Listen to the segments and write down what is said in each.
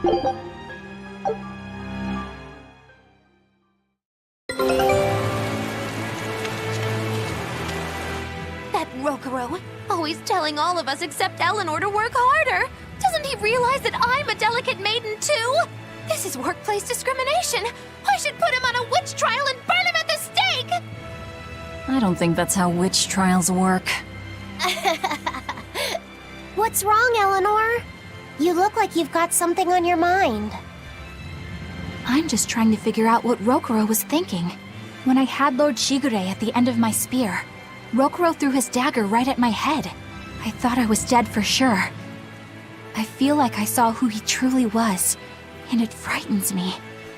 That Rokuro, always telling all of us except Eleanor to work harder. Doesn't he realize that I'm a delicate maiden too? This is workplace discrimination. I should put him on a witch trial and burn him at the stake! I don't think that's how witch trials work. What's wrong, Eleanor? You look like you've got something on your mind. I'm just trying to figure out what Rokuro was thinking. When I had Lord Shigure at the end of my spear, Rokuro threw his dagger right at my head. I thought I was dead for sure. I feel like I saw who he truly was, and it frightens me.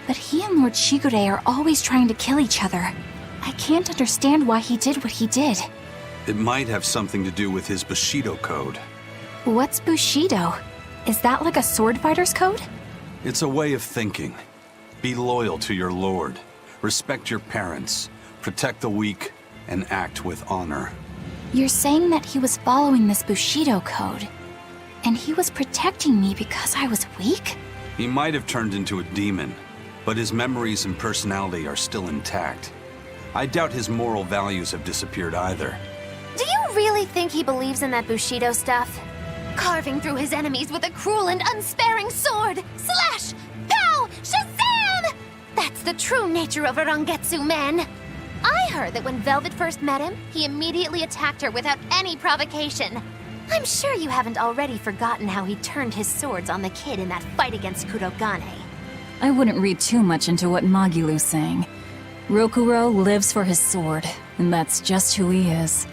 But he and Lord Shigure are always trying to kill each other. I can't understand why he did what he did. It might have something to do with his Bushido code. What's Bushido? Is that like a sword fighter's code? It's a way of thinking. Be loyal to your lord, respect your parents, protect the weak, and act with honor. You're saying that he was following this Bushido code, and he was protecting me because I was weak? He might have turned into a demon, but his memories and personality are still intact. I doubt his moral values have disappeared either. Do you really think he believes in that Bushido stuff? Carving through his enemies with a cruel and unsparing sword! Slash! Pow! Shazam! That's the true nature of a Rangetsu man! I heard that when Velvet first met him, he immediately attacked her without any provocation. I'm sure you haven't already forgotten how he turned his swords on the kid in that fight against Kurogane. I wouldn't read too much into what Magilu's saying. Rokuro lives for his sword, and that's just who he is.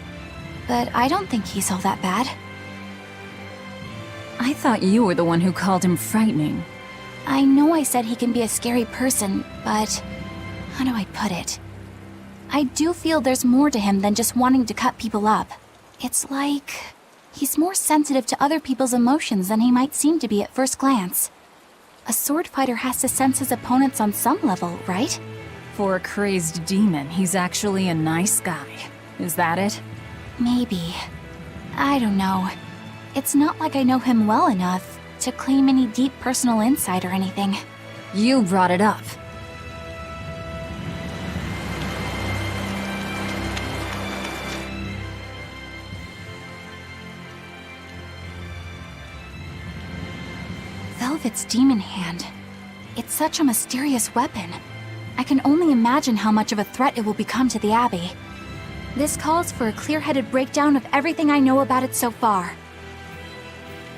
But I don't think he's all that bad. I thought you were the one who called him frightening. I know I said he can be a scary person, but how do I put it? I do feel there's more to him than just wanting to cut people up. It's like he's more sensitive to other people's emotions than he might seem to be at first glance. A sword fighter has to sense his opponents on some level, right? For a crazed demon, he's actually a nice guy. Is that it? Maybe. I don't know. It's not like I know him well enough to claim any deep personal insight or anything. You brought it up. Velvet's demon hand. It's such a mysterious weapon. I can only imagine how much of a threat it will become to the Abbey. This calls for a clear-headed breakdown of everything I know about it so far.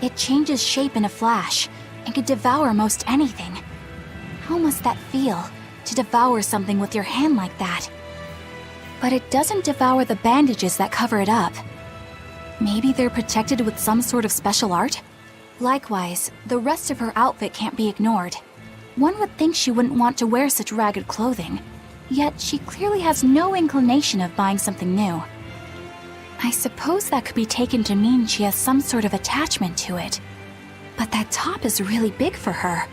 It changes shape in a flash, and could devour most anything. How must that feel, to devour something with your hand like that? But it doesn't devour the bandages that cover it up. Maybe they're protected with some sort of special art? Likewise, the rest of her outfit can't be ignored. One would think she wouldn't want to wear such ragged clothing, yet she clearly has no inclination of buying something new. I suppose that could be taken to mean she has some sort of attachment to it. But that top is really big for her.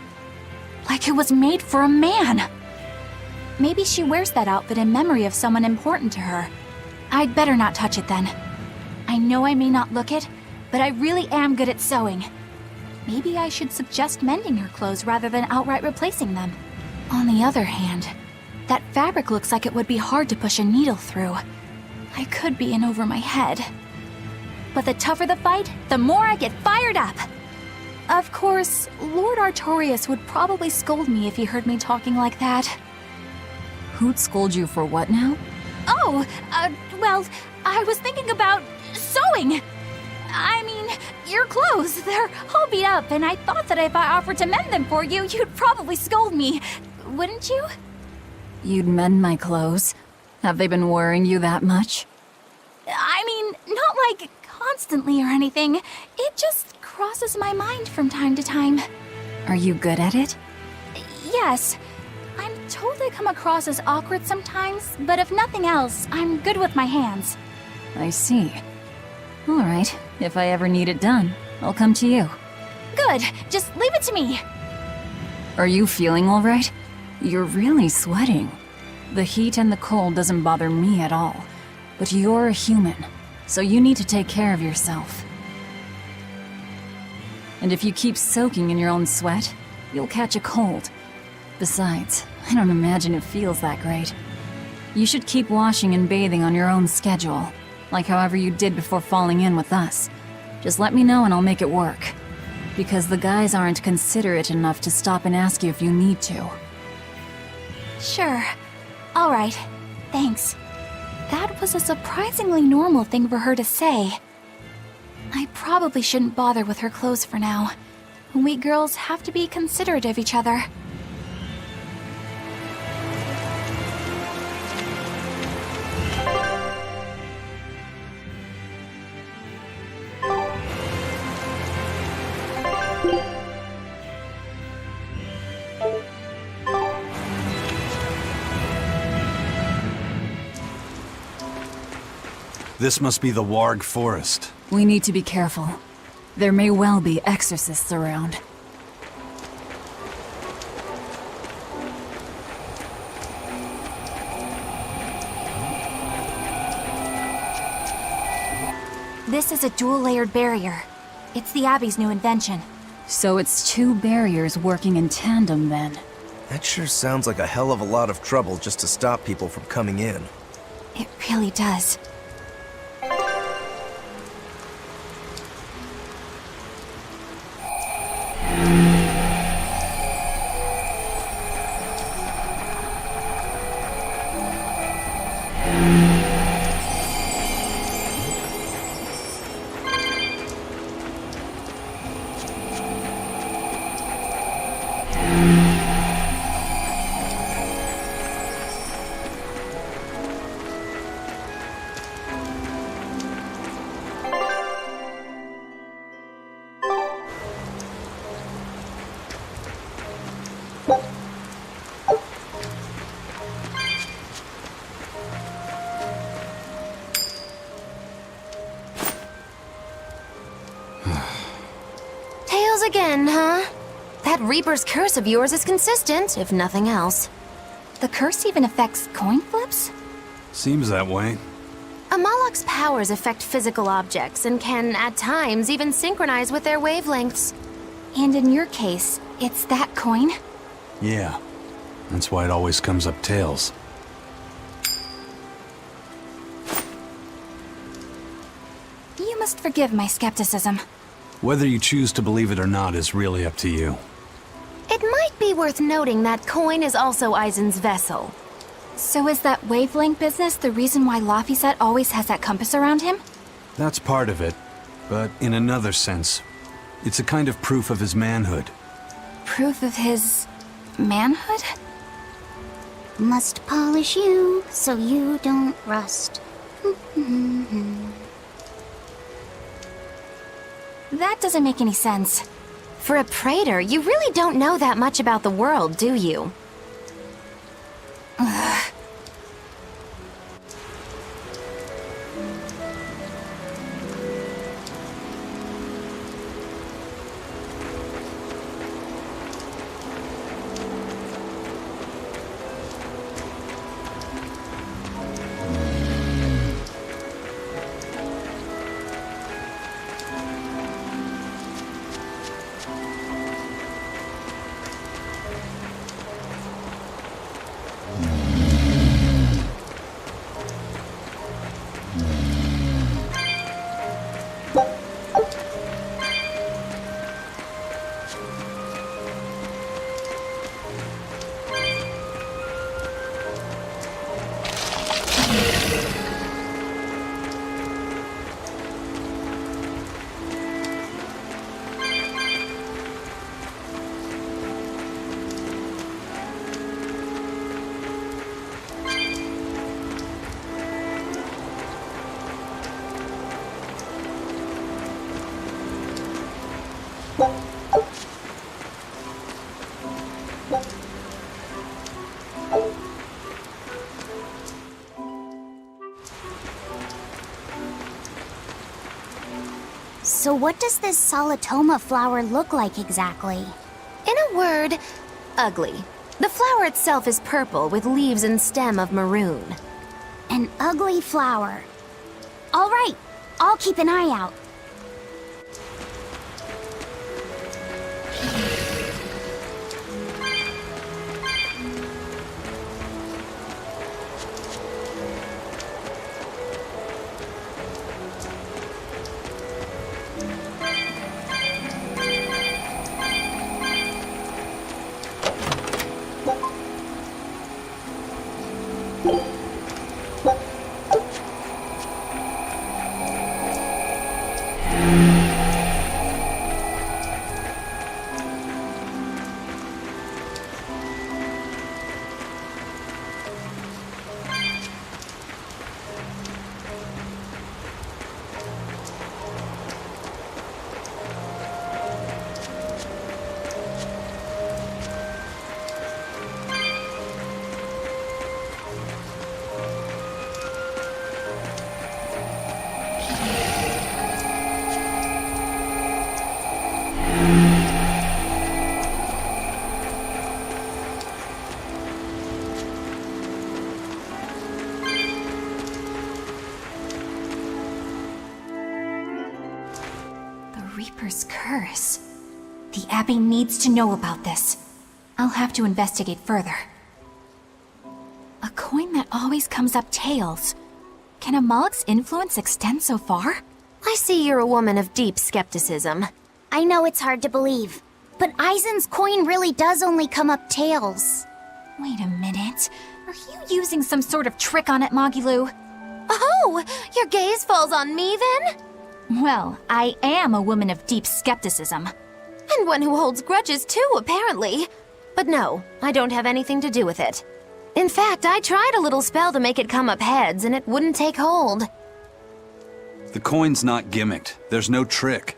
Like it was made for a man. Maybe she wears that outfit in memory of someone important to her. I'd better not touch it then. I know I may not look it, but I really am good at sewing. Maybe I should suggest mending her clothes rather than outright replacing them. On the other hand, that fabric looks like it would be hard to push a needle through. I could be in over my head. But the tougher the fight, the more I get fired up! Of course, Lord Artorias would probably scold me if he heard me talking like that. Who'd scold you for what now? Oh, well, I was thinking about sewing! I mean, your clothes, they're all beat up, and I thought that if I offered to mend them for you, you'd probably scold me. Wouldn't you? You'd mend my clothes? Have they been worrying you that much? I mean, not like constantly or anything. It just crosses my mind from time to time. Are you good at it? Yes. I'm told I come across as awkward sometimes, but if nothing else, I'm good with my hands. I see. All right, if I ever need it done, I'll come to you. Good, just leave it to me. Are you feeling all right? You're really sweating. The heat and the cold doesn't bother me at all, but you're a human, so you need to take care of yourself. And if you keep soaking in your own sweat, You'll catch a cold. Besides, I don't imagine it feels that great. You should keep washing and bathing on your own schedule, like however you did before falling in with us. Just let me know and I'll make it work. Because the guys aren't considerate enough to stop and ask you if you need to. Sure. All right. Thanks. That was a surprisingly normal thing for her to say. I probably shouldn't bother with her clothes for now. We girls have to be considerate of each other. This must be the Warg Forest. We need to be careful. There may well be exorcists around. This is a dual-layered barrier. It's the Abbey's new invention. So it's two barriers working in tandem then. That sure sounds like a hell of a lot of trouble just to stop people from coming in. It really does. Tails again, huh? That Reaper's curse of yours is consistent, if nothing else. The curse even affects coin flips? Seems that way. Amalok's powers affect physical objects and can, at times, even synchronize with their wavelengths. And in your case, it's that coin? Yeah. That's why it always comes up tails. You must forgive my skepticism. Whether you choose to believe it or not is really up to you. It might be worth noting that coin is also Aizen's vessel. So is that wavelength business the reason why Laphicet always has that compass around him? That's part of it, but in another sense, it's a kind of proof of his manhood. Proof of his... manhood? Must polish you so you don't rust. That doesn't make any sense. For a praetor, you really don't know that much about the world, do you? So what does this Solitoma flower look like exactly? In a word, ugly. The flower itself is purple with leaves and stem of maroon. An ugly flower. All right, I'll keep an eye out. curse. The Abbey needs to know about this. I'll have to investigate further. A coin that always comes up tails. Can a Moloch's influence extend so far? I see you're a woman of deep skepticism. I know it's hard to believe, but Eisen's coin really does only come up tails. Wait a minute. Are you using some sort of trick on it, Magilu? Oh, your gaze falls on me then? Well, I am a woman of deep skepticism. And one who holds grudges too, apparently. But no, I don't have anything to do with it. In fact, I tried a little spell to make it come up heads, and it wouldn't take hold. The coin's not gimmicked. There's no trick.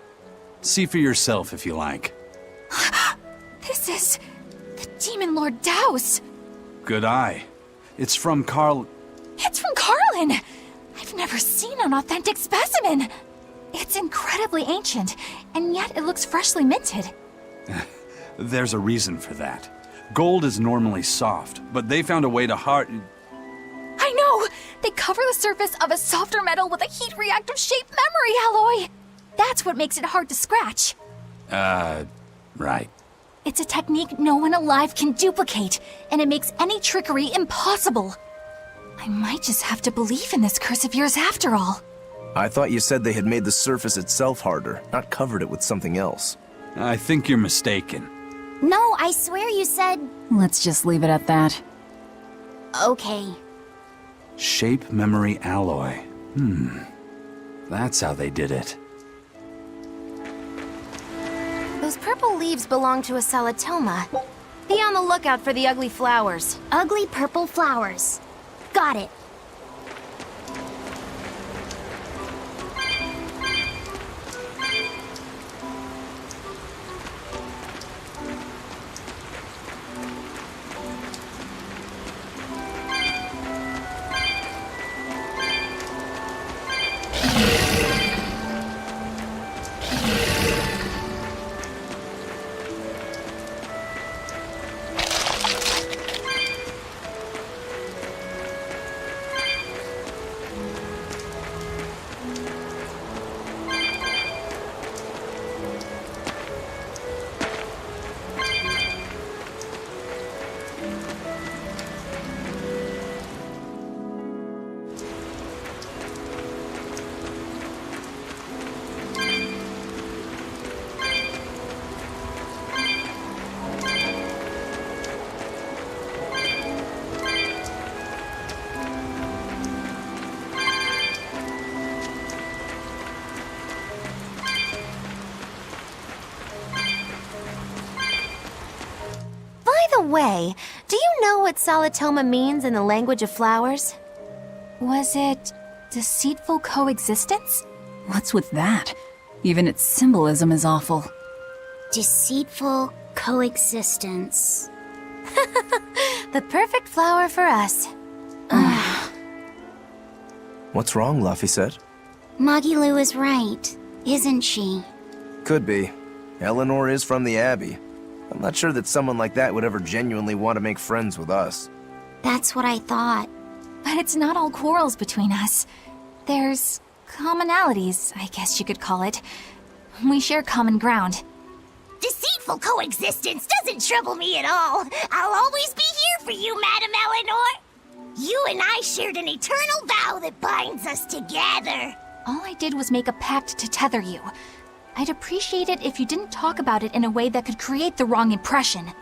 See for yourself if you like. This is the Demon Lord Daos. Good eye. It's from Carl... It's from Carlin! I've never seen an authentic specimen. It's incredibly ancient, and yet it looks freshly minted. There's a reason for that. Gold is normally soft, but they found a way to hard... I know! They cover the surface of a softer metal with a heat-reactive shape memory alloy! That's what makes it hard to scratch. Right. It's a technique no one alive can duplicate, and it makes any trickery impossible. I might just have to believe in this curse of yours after all. I thought you said they had made the surface itself harder, not covered it with something else. I think you're mistaken. No, I swear you said... Let's just leave it at that. Okay. Shape memory alloy. That's how they did it. Those purple leaves belong to a solitoma. Be on the lookout for the ugly flowers. Ugly purple flowers. Got it. By the way, do you know what solitoma means in the language of flowers? Was it deceitful coexistence? What's with that? Even its symbolism is awful. Deceitful coexistence. The perfect flower for us. What's wrong, Luffy said? Magilu is right, isn't she? Could be. Eleanor is from the Abbey. I'm not sure that someone like that would ever genuinely want to make friends with us. That's what I thought. But it's not all quarrels between us. There's commonalities, I guess you could call it. We share common ground. Deceitful coexistence doesn't trouble me at all. I'll always be here for you, Madam Eleanor. You and I shared an eternal vow that binds us together. All I did was make a pact to tether you. I'd appreciate it if you didn't talk about it in a way that could create the wrong impression.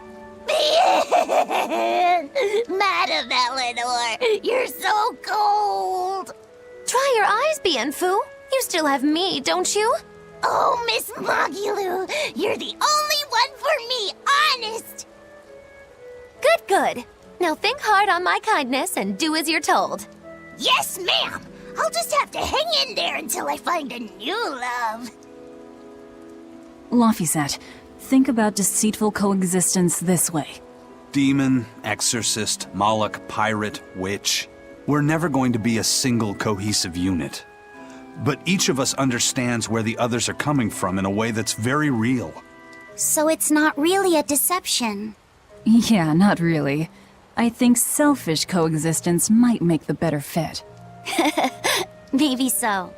Madam Eleanor, you're so cold. Try your eyes, Bienfu. You still have me, don't you? Oh, Miss Magilu, you're the only one for me, honest. Good, good. Now think hard on my kindness and do as you're told. Yes, ma'am. I'll just have to hang in there until I find a new love. Laphicet, think about deceitful coexistence this way. Demon, exorcist, Moloch, pirate, witch. We're never going to be a single cohesive unit. But each of us understands where the others are coming from in a way that's very real. So it's not really a deception. Yeah, not really. I think selfish coexistence might make the better fit. Maybe so.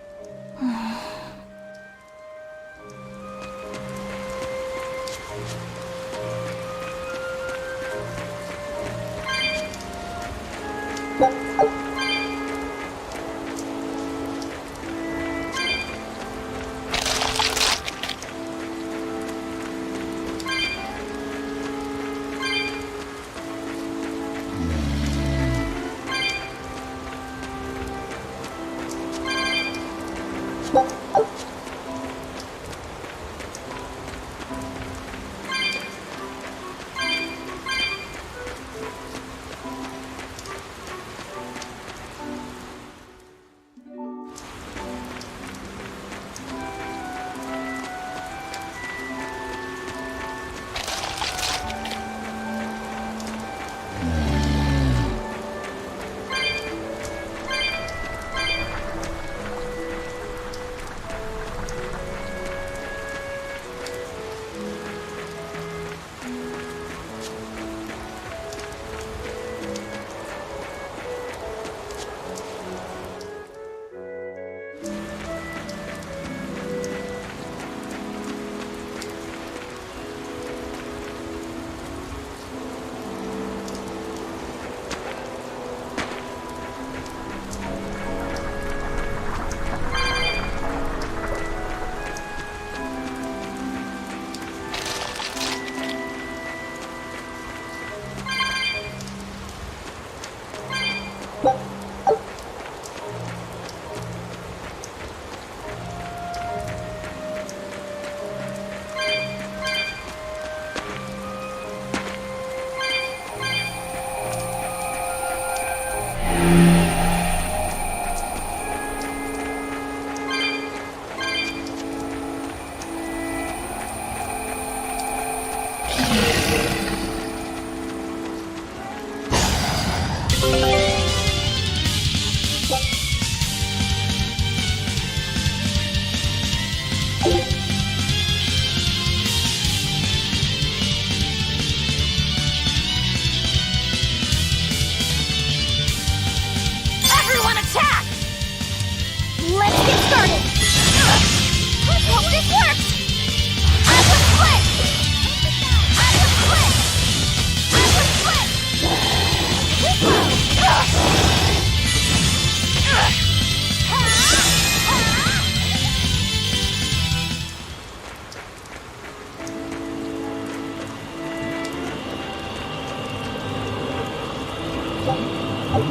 We will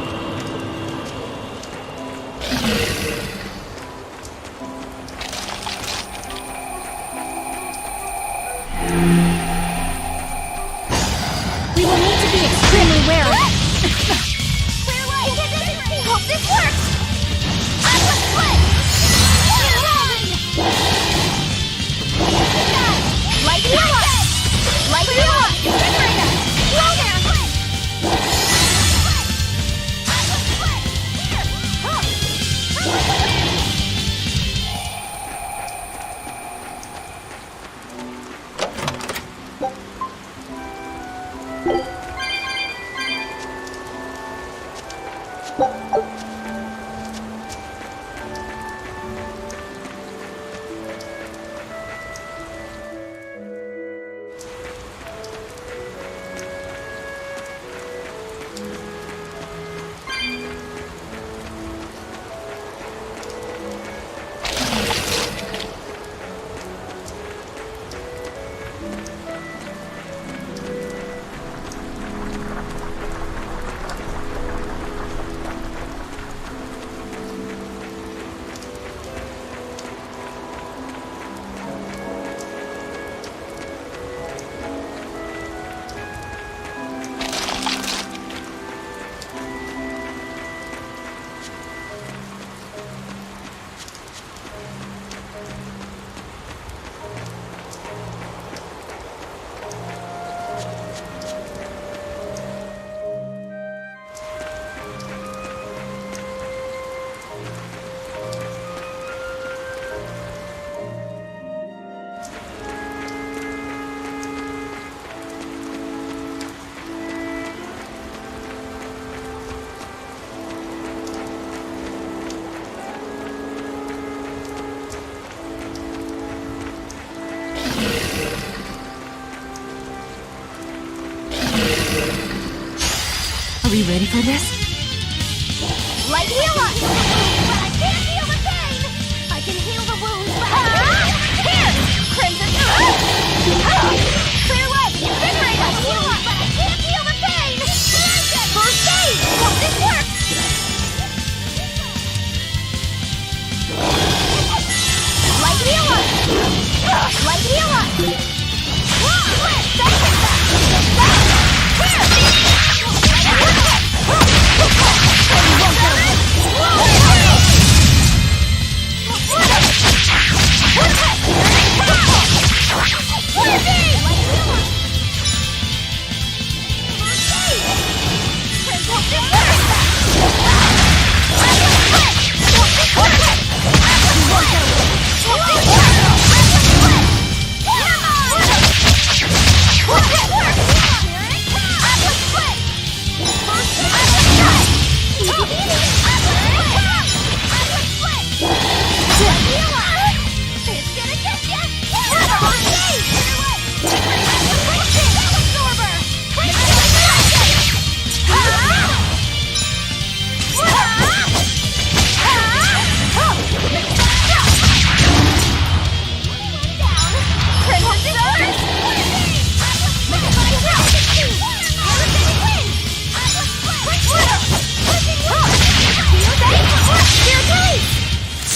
need to be extremely wary. Clear light! Hope this works! Aqua split! Light the up! Light the up! Slow down! Are we ready for this? Light heal us! But I can't feel the pain! I can heal the wounds, but I can't! Here! Crimson! Clear light! Invigorate us! Heal us! But I can't feel the pain! First aid! Hope this works! Light heal us! Light heal us!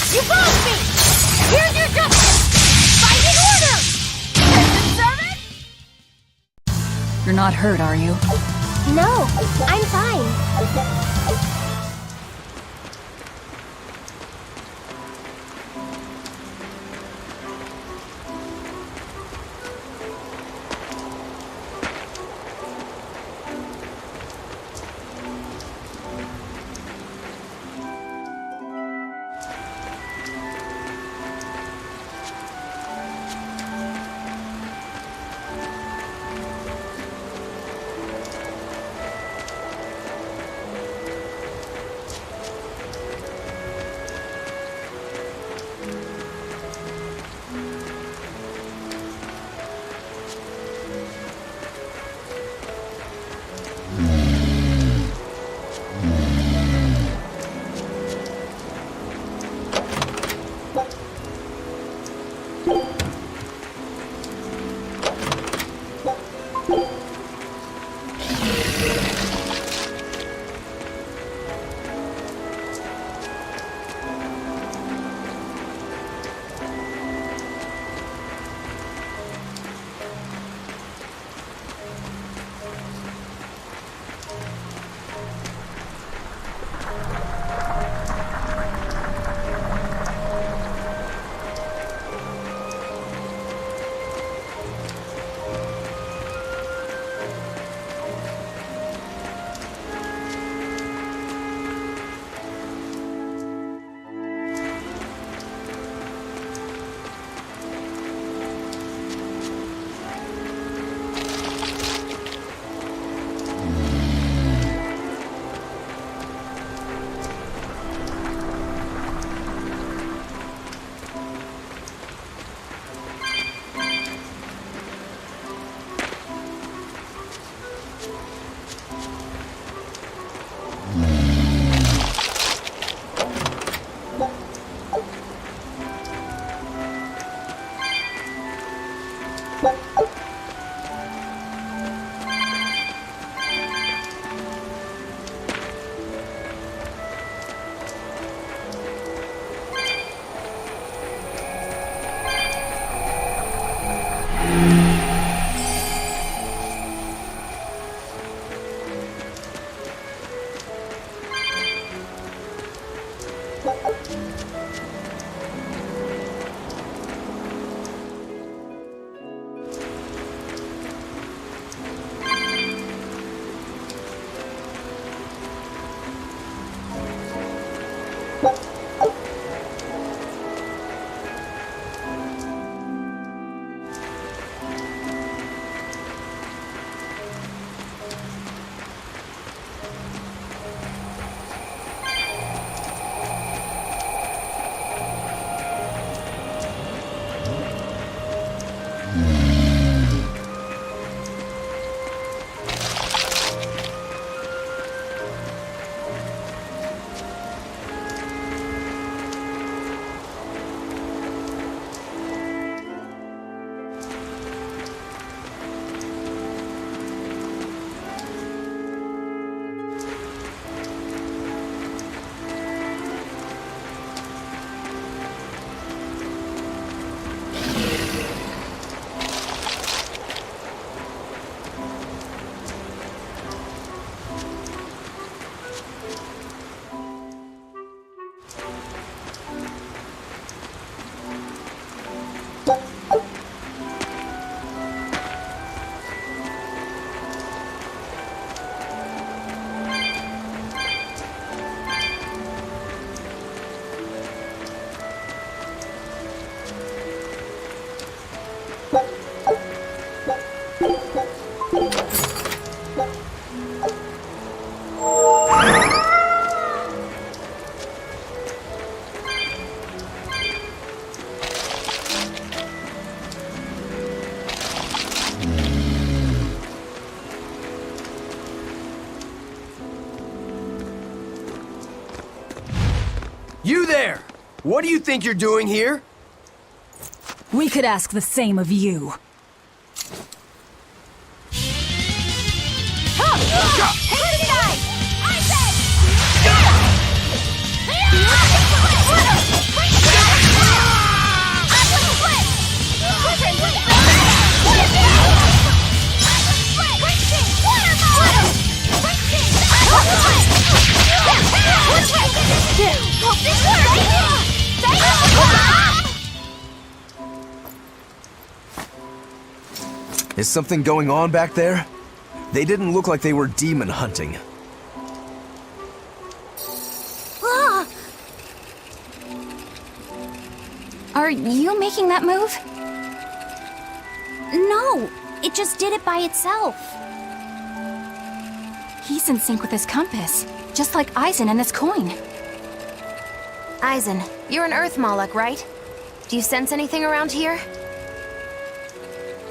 You both me! Here's your justice! Fight in order! Crimson service? You're not hurt, are you? No, I'm fine. You there! What do you think you're doing here? We could ask the same of you. Is something going on back there? They didn't look like they were demon hunting. Are you making that move? No, it just did it by itself. He's in sync with his compass, just like Eisen and this coin. Eisen, you're an Earth Moloch, right? Do you sense anything around here?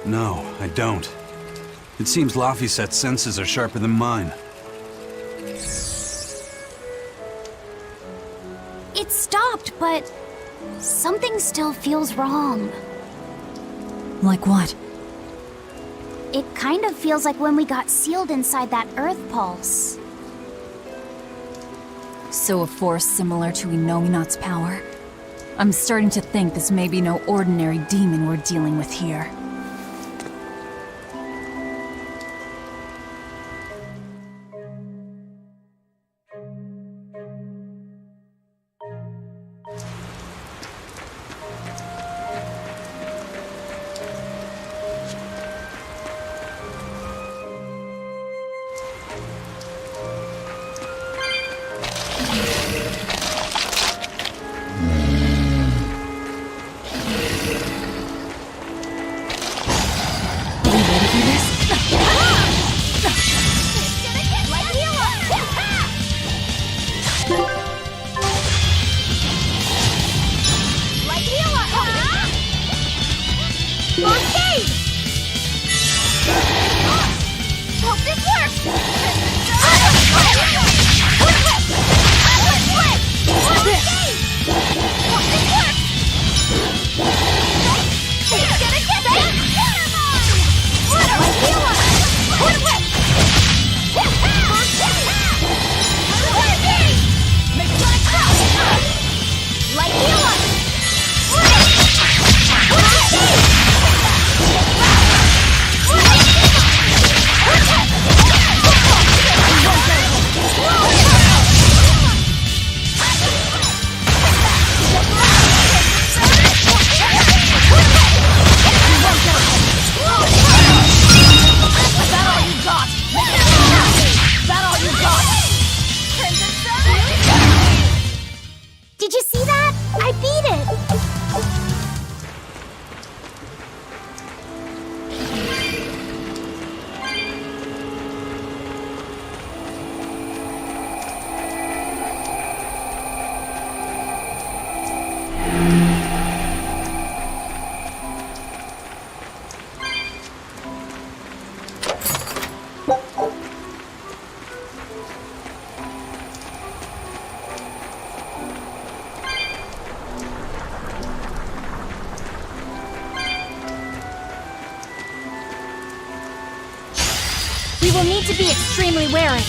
No, I don't. It seems Laphicet's senses are sharper than mine. It stopped, but something still feels wrong. Like what? It kind of feels like when we got sealed inside that Earth Pulse. So a force similar to Inominat's power? I'm starting to think this may be no ordinary demon we're dealing with here. Did you see that? I beat it! We will need to be extremely wary.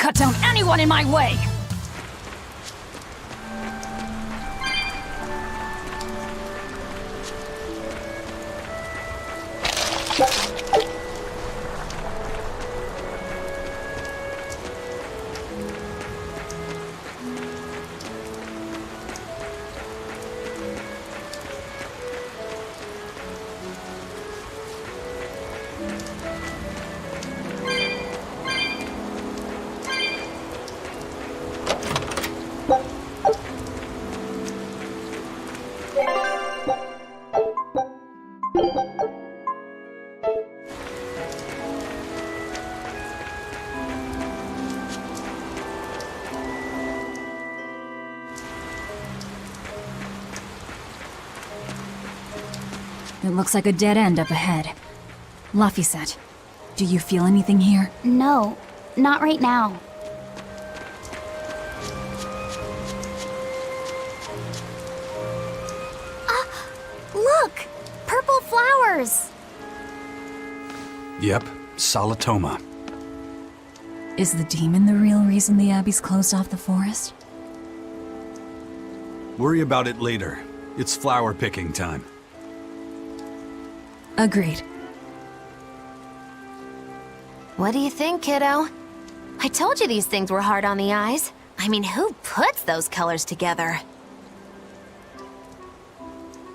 cut down anyone in my way! It looks like a dead end up ahead. Laphicet, do you feel anything here? No, not right now. Look! Purple flowers! Yep, Solitoma. Is the demon the real reason the Abbey's closed off the forest? Worry about it later. It's flower picking time. Agreed. What do you think, kiddo? I told you these things were hard on the eyes. I mean, who puts those colors together?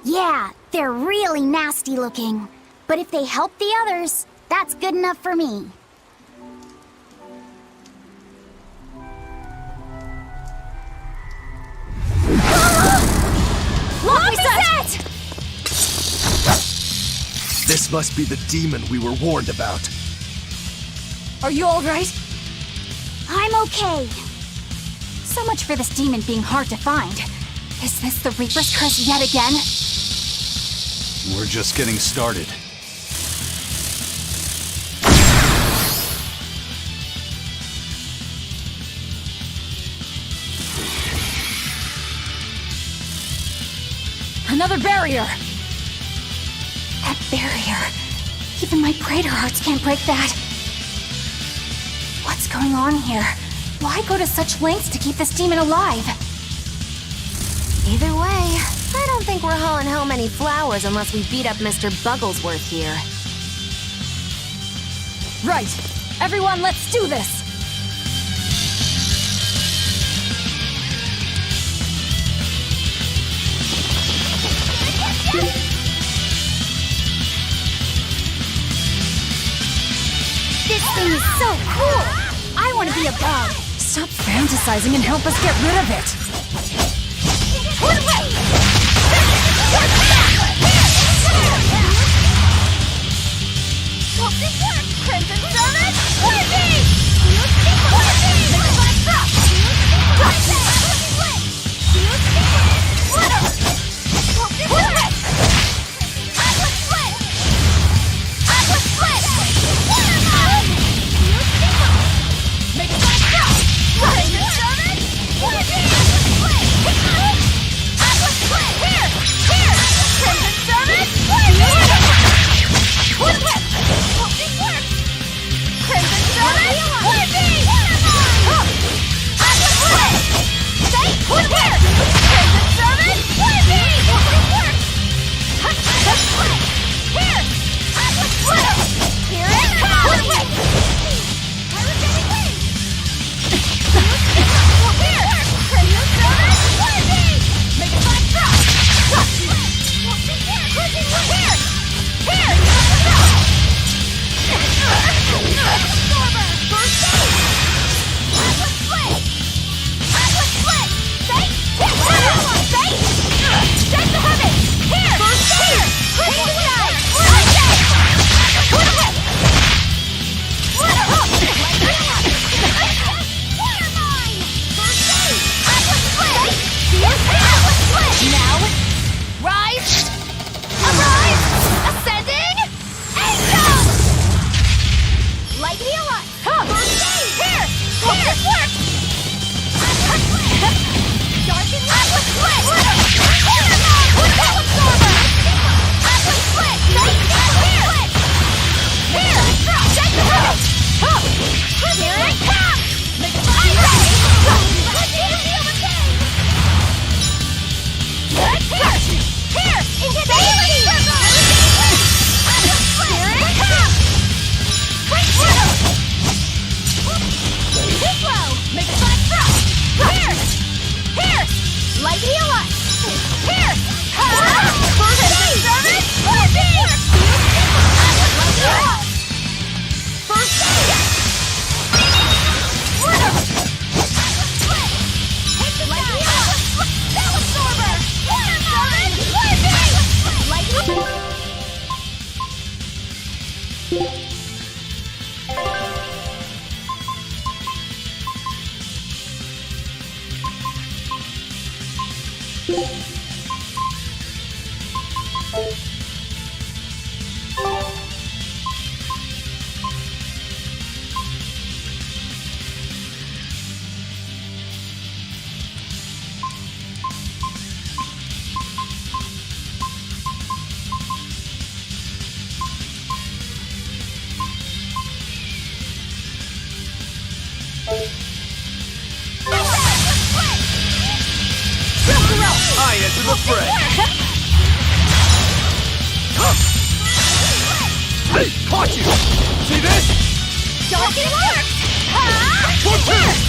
Yeah, they're really nasty looking. But if they help the others, that's good enough for me. Laphicet! This must be the demon we were warned about. Are you alright? I'm okay. So much for this demon being hard to find. Is this the Reaper's curse yet again? We're just getting started. Another barrier! That barrier. Even my Praetor hearts can't break that. What's going on here? Why go to such lengths to keep this demon alive? Either way, I don't think we're hauling home any flowers unless we beat up Mr. Bugglesworth here. Right! Everyone, let's do this! This thing is so cool! I want to be a bug! Stop fantasizing and help us get rid of it! I enter the fray! Hey, caught you! See this? Darken works! One, two!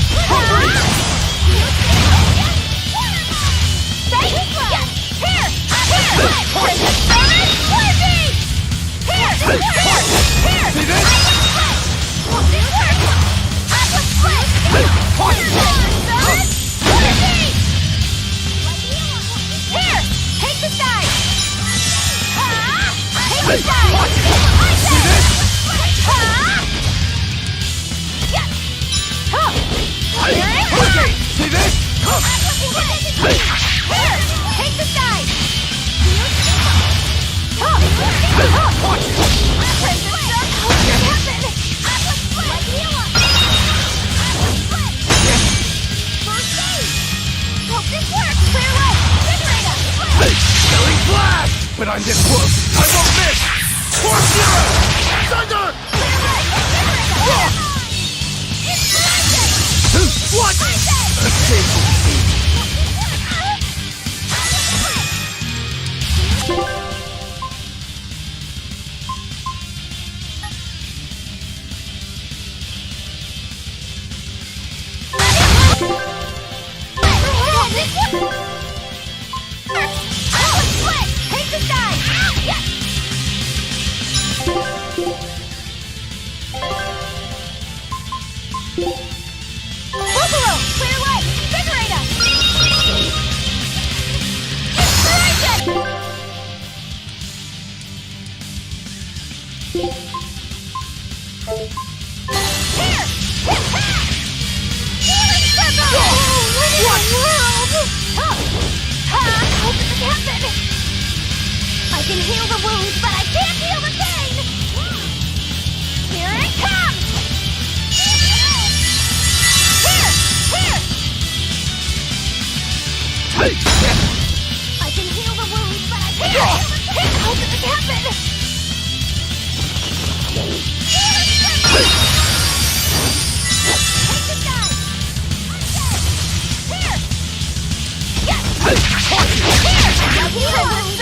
See this? But I'm this close! I won't miss! Force zero! Thunder! What? A shameful defeat. I can heal the wounds, but I can't heal the pain! Here it comes! Here! I can heal the wounds, but I can't heal the pain! How did this happen? Take this guy! Here! Yes! Here! Now heal the wounds!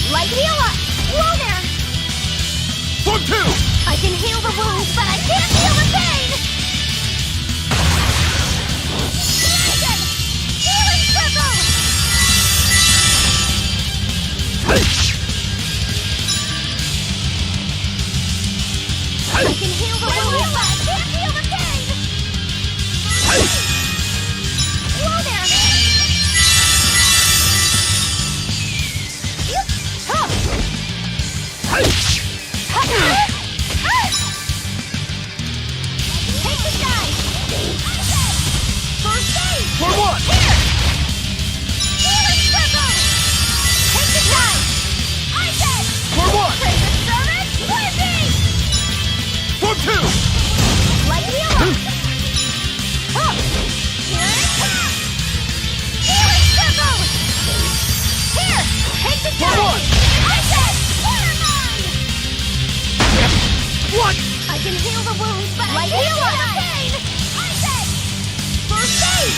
Light heal up! Whoa there! 1, 2! I can heal the wounds, but I can't heal the pain! Dragon! Healing circle! I can heal the wounds, but I can't heal the pain! Whoa there! Take this guy! First aid! For what? Here! Healing circle! Take this guy! I said! For what? Prison service! Whippy! 1, 2! Light heal up! Here it comes! Healing circle! Here! Take this guy! For what? I said! Water mine! What? I can heal the wounds, but I can't heal the pain! I said! First aid!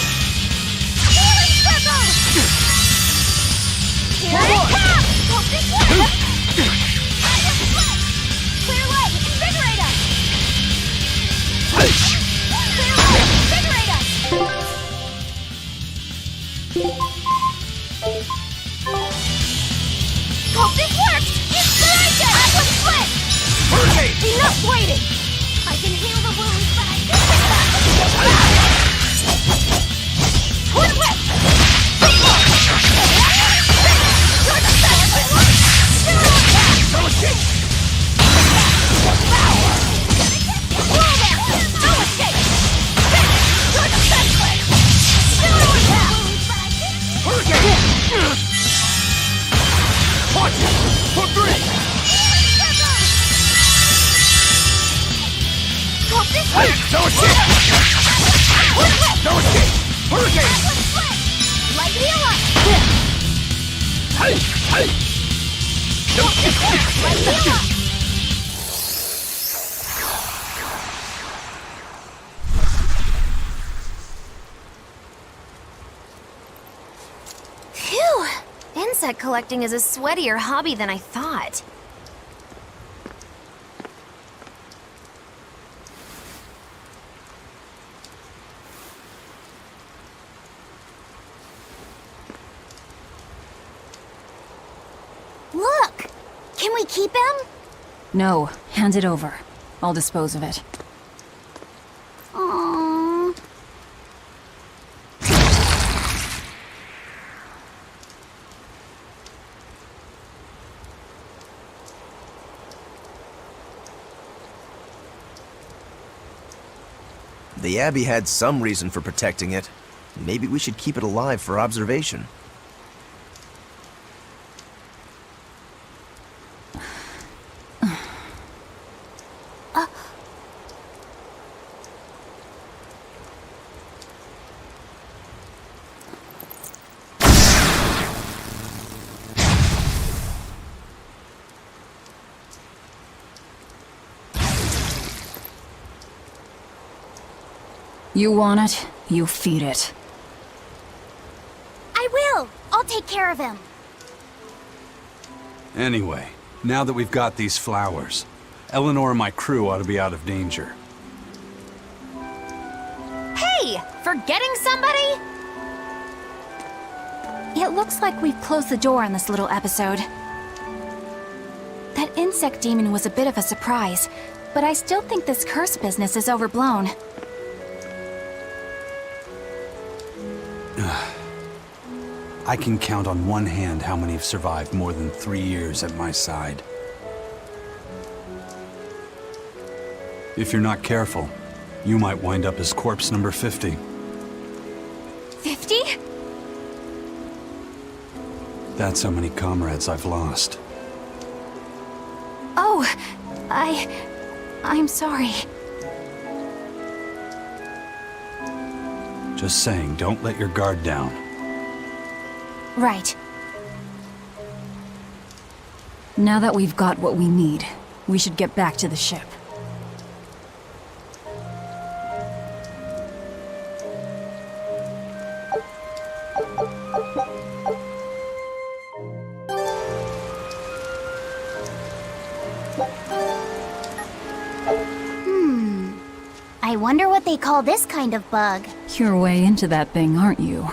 Healing circle! Here it comes! Hope this works! Clear light! Invigorate us! Clear light! Invigorate us! Hope this works! Inspiration! Atlas split! Hurricane! Enough waiting! I can heal the wounds, but I can't Twin whip! You're the best! Hey! Hey! Don't get hit! Phew! Insect collecting is a sweatier hobby than I thought. Look! Can we keep him? No, hand it over. I'll dispose of it. Aww. The Abbey had some reason for protecting it. Maybe we should keep it alive for observation. You want it, you feed it. I will! I'll take care of him. Anyway, now that we've got these flowers, Eleanor and my crew ought to be out of danger. Hey! Forgetting somebody? It looks like we've closed the door on this little episode. That insect demon was a bit of a surprise, but I still think this curse business is overblown. I can count on one hand how many have survived more than 3 years at my side. If you're not careful, you might wind up as corpse number 50. 50? That's how many comrades I've lost. Oh, I'm sorry. Just saying, don't let your guard down. Right. Now that we've got what we need, we should get back to the ship. I wonder what they call this kind of bug. You're way into that thing, aren't you?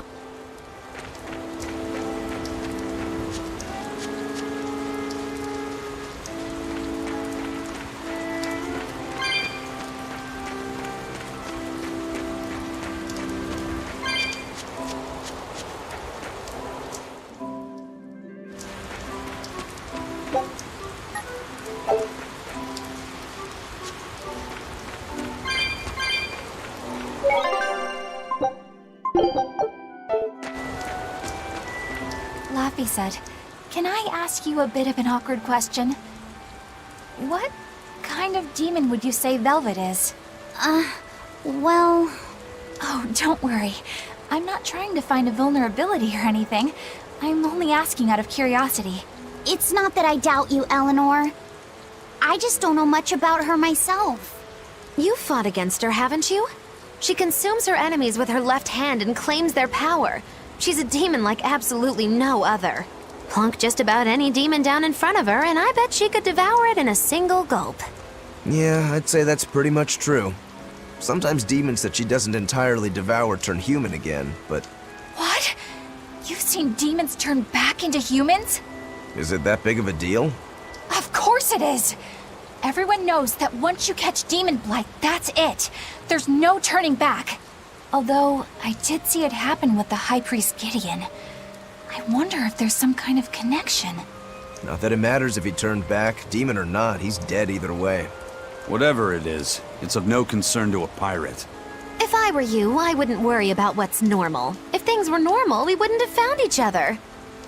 Laffy said, "Can I ask you a bit of an awkward question? What kind of demon would you say Velvet is?" Well... Oh, don't worry. I'm not trying to find a vulnerability or anything. I'm only asking out of curiosity. It's not that I doubt you, Eleanor. I just don't know much about her myself. You fought against her, haven't you? She consumes her enemies with her left hand and claims their power. She's a demon like absolutely no other. Plunk just about any demon down in front of her, and I bet she could devour it in a single gulp. Yeah, I'd say that's pretty much true. Sometimes demons that she doesn't entirely devour turn human again, but What? You've seen demons turn back into humans? is it that big of a deal? Of course it is! Everyone knows that once you catch demon blight, that's it. There's no turning back. Although, I did see it happen with the High Priest Gideon. I wonder if there's some kind of connection. Not that it matters if he turned back, demon or not, he's dead either way. Whatever it is, it's of no concern to a pirate. If I were you, I wouldn't worry about what's normal. If things were normal, we wouldn't have found each other.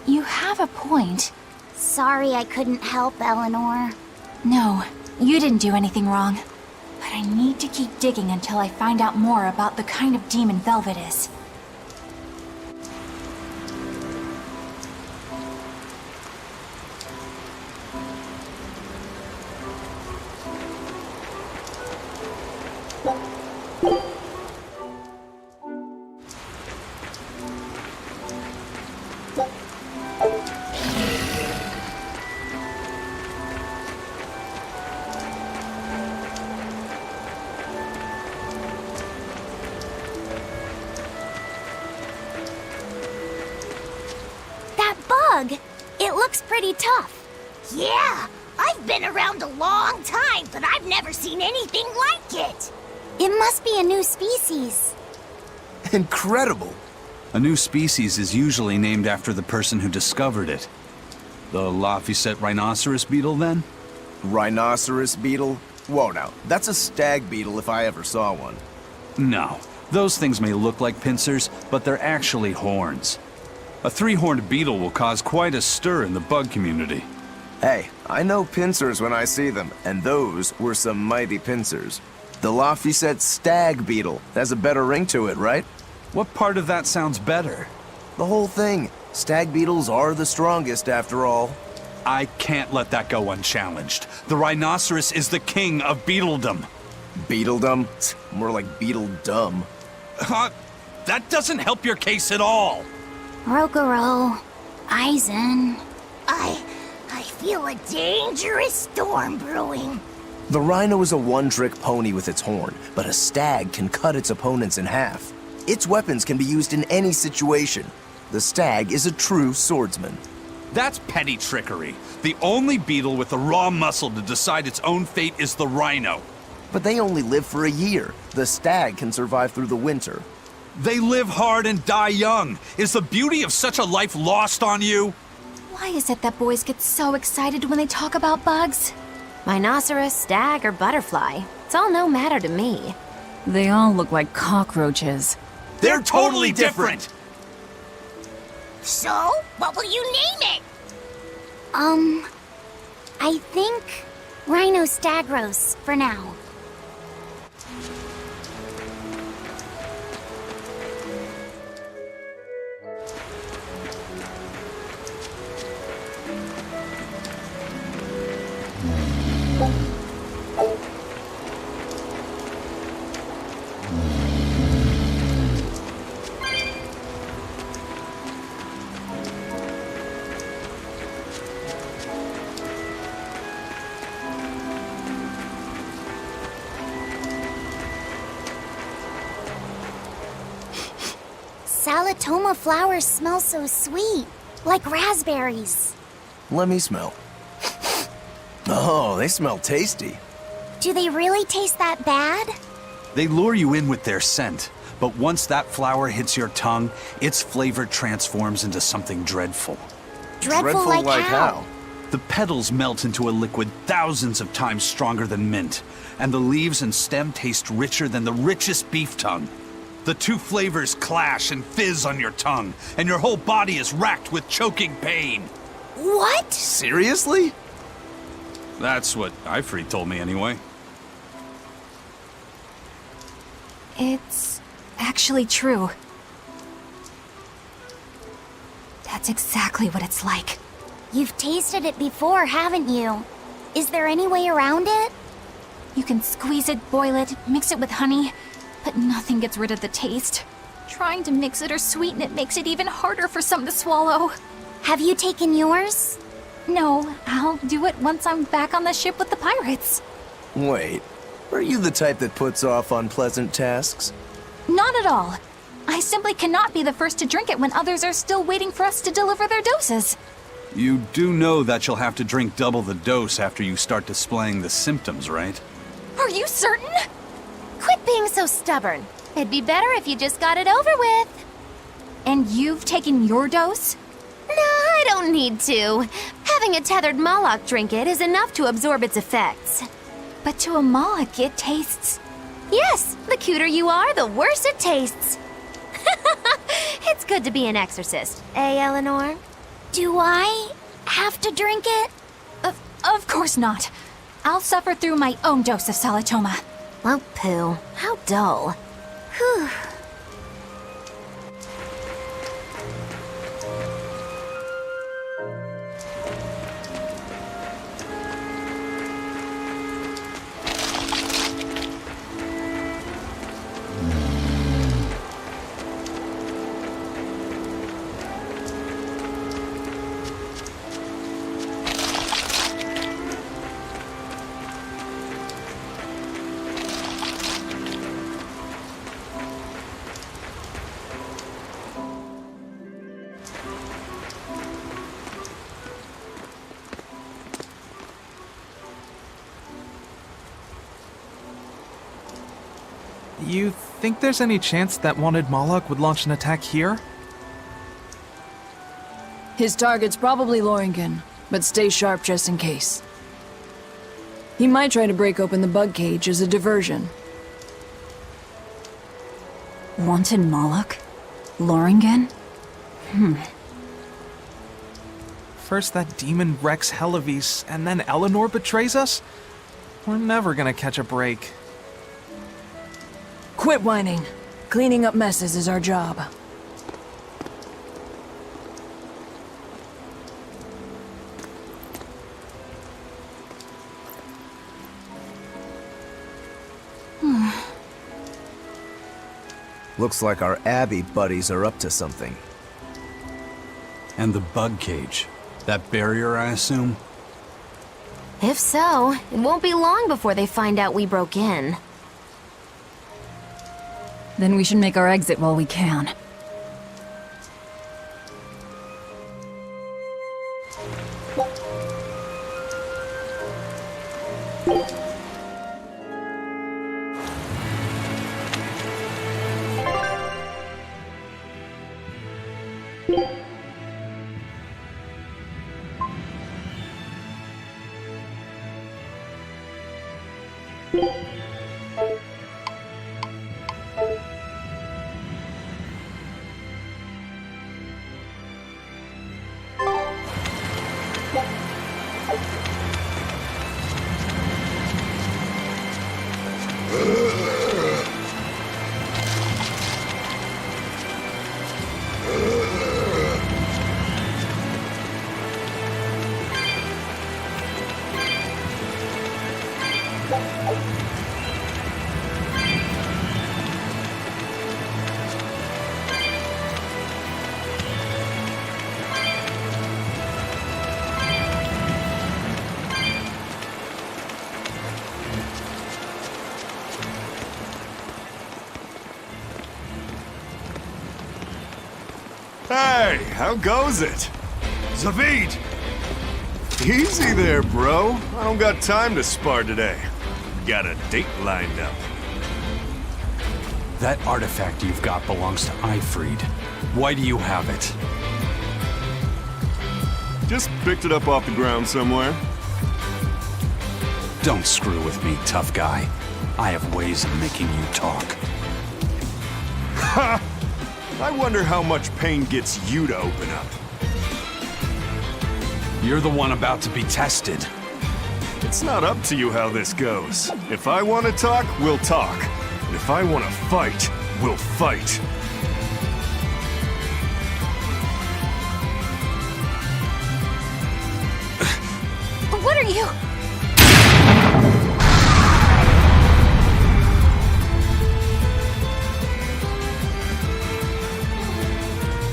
You have a point. Sorry I couldn't help, Eleanor. No, you didn't do anything wrong. But I need to keep digging until I find out more about the kind of demon Velvet is. It looks pretty tough. Yeah, I've been around a long time, but I've never seen anything like it. It must be a new species. Incredible! A new species is usually named after the person who discovered it. The Laphicet rhinoceros beetle, then? Rhinoceros beetle? Whoa now, that's a stag beetle if I ever saw one. No. Those things may look like pincers, but they're actually horns. A three-horned beetle will cause quite a stir in the bug community. Hey, I know pincers when I see them, and those were some mighty pincers. The Laphicet stag beetle has a better ring to it, right? What part of that sounds better? The whole thing. Stag beetles are the strongest after all. I can't let that go unchallenged. The rhinoceros is the king of beetledom. Beetledom? More like beetle dumb. That doesn't help your case at all. Rokuro, Aizen. I feel a dangerous storm brewing. The rhino is a one-trick pony with its horn, but a stag can cut its opponents in half. Its weapons can be used in any situation. The stag is a true swordsman. That's petty trickery. The only beetle with the raw muscle to decide its own fate is the rhino. But they only live for a year. The stag can survive through the winter. They live hard and die young. Is the beauty of such a life lost on you? Why is it that boys get so excited when they talk about bugs? Rhinoceros, stag, or butterfly. It's all no matter to me. They all look like cockroaches. They're totally different! So, what will you name it? I think Rhinostagros for now. Salatoma flowers smell so sweet, like raspberries. Let me smell. Oh, they smell tasty. Do they really taste that bad? They lure you in with their scent, but once that flower hits your tongue, its flavor transforms into something dreadful. Dreadful like how? The petals melt into a liquid thousands of times stronger than mint, and the leaves and stem taste richer than the richest beef tongue. The two flavors clash and fizz on your tongue, and your whole body is racked with choking pain. What? Seriously? That's what Ifrit told me anyway. It's actually true. That's exactly what it's like. You've tasted it before, haven't you? Is there any way around it? You can squeeze it, boil it, mix it with honey, but nothing gets rid of the taste. Trying to mix it or sweeten it makes it even harder for some to swallow. Have you taken yours? No, I'll do it once I'm back on the ship with the pirates. Wait, are you the type that puts off unpleasant tasks? Not at all. I simply cannot be the first to drink it when others are still waiting for us to deliver their doses. You do know that you'll have to drink double the dose after you start displaying the symptoms, right? Are you certain? Quit being so stubborn. It'd be better if you just got it over with. And you've taken your dose? No, I don't need to. Having a tethered Moloch drink it is enough to absorb its effects. But to a Moloch, it tastes... Yes, the cuter you are, the worse it tastes. It's good to be an exorcist, eh, Eleanor? Do I have to drink it? Of course not. I'll suffer through my own dose of Salatoma. Oh, pooh. How dull. Whew. You think there's any chance that wanted Moloch would launch an attack here? His target's probably Loringen, but stay sharp just in case. He might try to break open the bug cage as a diversion. Wanted Moloch? Loringen? First that demon Rex Helavis, and then Eleanor betrays us? We're never gonna catch a break. Quit whining. Cleaning up messes is our job. Looks like our Abbey buddies are up to something. And the bug cage. That barrier, I assume? If so, it won't be long before they find out we broke in. Then we should make our exit while we can. Hey, how goes it? Zavid! Easy there, bro. I don't got time to spar today. Got a date lined up. That artifact you've got belongs to Ifried. Why do you have it? Just picked it up off the ground somewhere. Don't screw with me, tough guy. I have ways of making you talk. Ha! I wonder how much pain gets you to open up. You're the one about to be tested. It's not up to you how this goes. If I want to talk, we'll talk. And if I want to fight, we'll fight. What are you?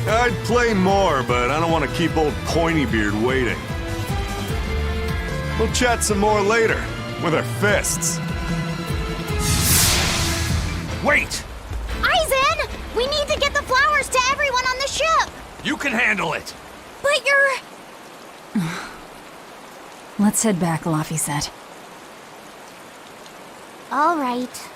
I'd play more, but I don't want to keep old Pointybeard waiting. We'll chat some more later, with our fists. Wait! Aizen! We need to get the flowers to everyone on the ship! You can handle it! But you're... Let's head back, Laffy said. All right.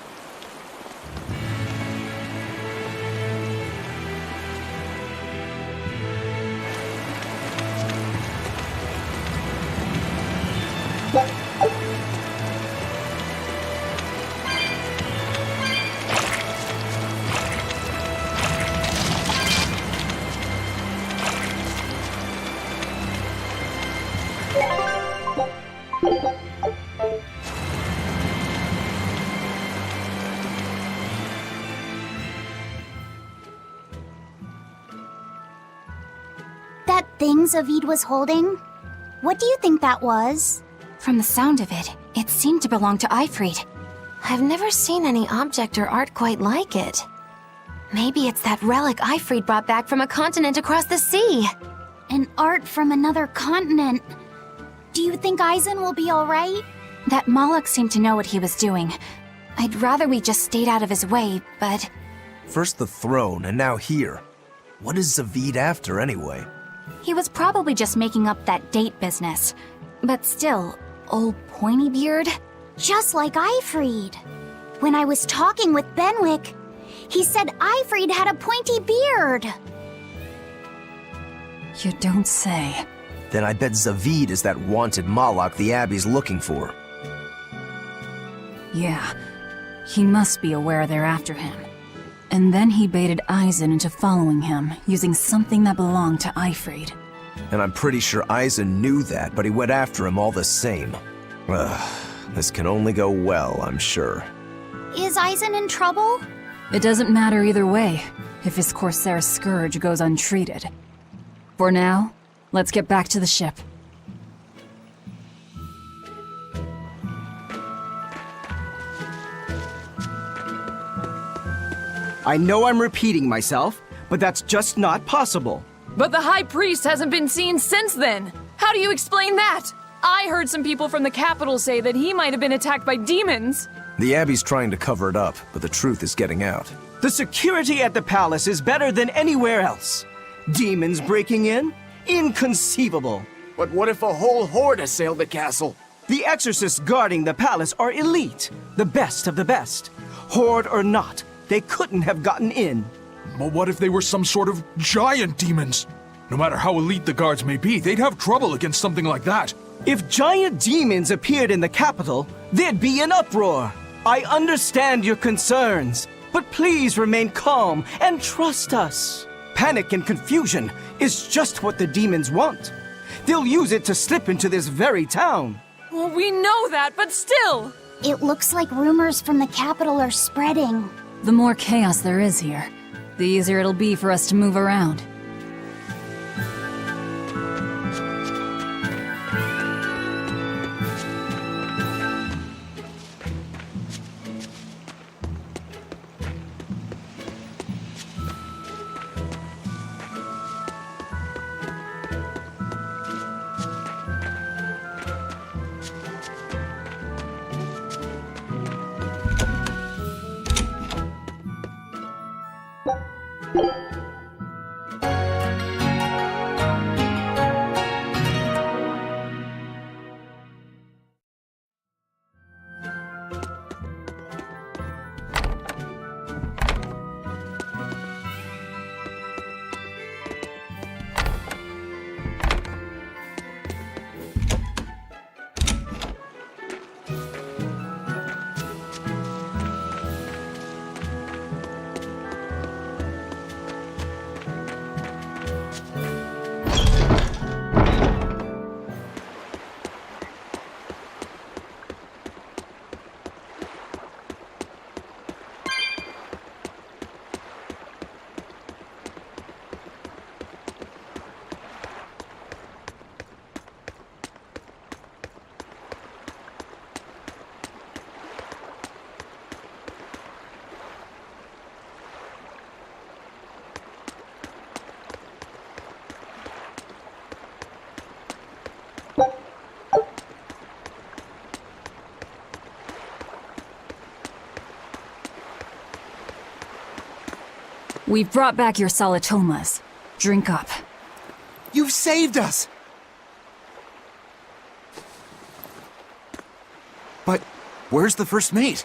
That thing Zavid was holding? What do you think that was? From the sound of it, it seemed to belong to Ifried. I've never seen any object or art quite like it. Maybe it's that relic Ifried brought back from a continent across the sea. An art from another continent. Do you think Aizen will be alright? That Moloch seemed to know what he was doing. I'd rather we just stayed out of his way, but... First the throne, and now here. What is Zavid after, anyway? He was probably just making up that date business. But still, old Pointybeard? Just like Ifried. When I was talking with Benwick, he said Ifrid had a pointy beard. You don't say. Then I bet Zavid is that wanted Moloch the Abbey's looking for. Yeah, he must be aware they're after him. And then he baited Eisen into following him, using something that belonged to Ifrid. And I'm pretty sure Eisen knew that, but he went after him all the same. This can only go well, I'm sure. Is Eisen in trouble? It doesn't matter either way, if his Corsair Scourge goes untreated. For now, let's get back to the ship. I know I'm repeating myself, but that's just not possible. But the High Priest hasn't been seen since then. How do you explain that? I heard some people from the capital say that he might have been attacked by demons. The Abbey's trying to cover it up, but the truth is getting out. The security at the palace is better than anywhere else. Demons breaking in? Inconceivable. But what if a whole horde assailed the castle? The exorcists guarding the palace are elite, the best of the best. Horde or not, they couldn't have gotten in. But what if they were some sort of giant demons? No matter how elite the guards may be, they'd have trouble against something like that. If giant demons appeared in the capital, there'd be an uproar. I understand your concerns, but please remain calm and trust us. Panic and confusion is just what the demons want. They'll use it to slip into this very town. Well, we know that, but still! It looks like rumors from the capital are spreading. The more chaos there is here, the easier it'll be for us to move around. We've brought back your solitomas. Drink up. You've saved us! But where's the first mate?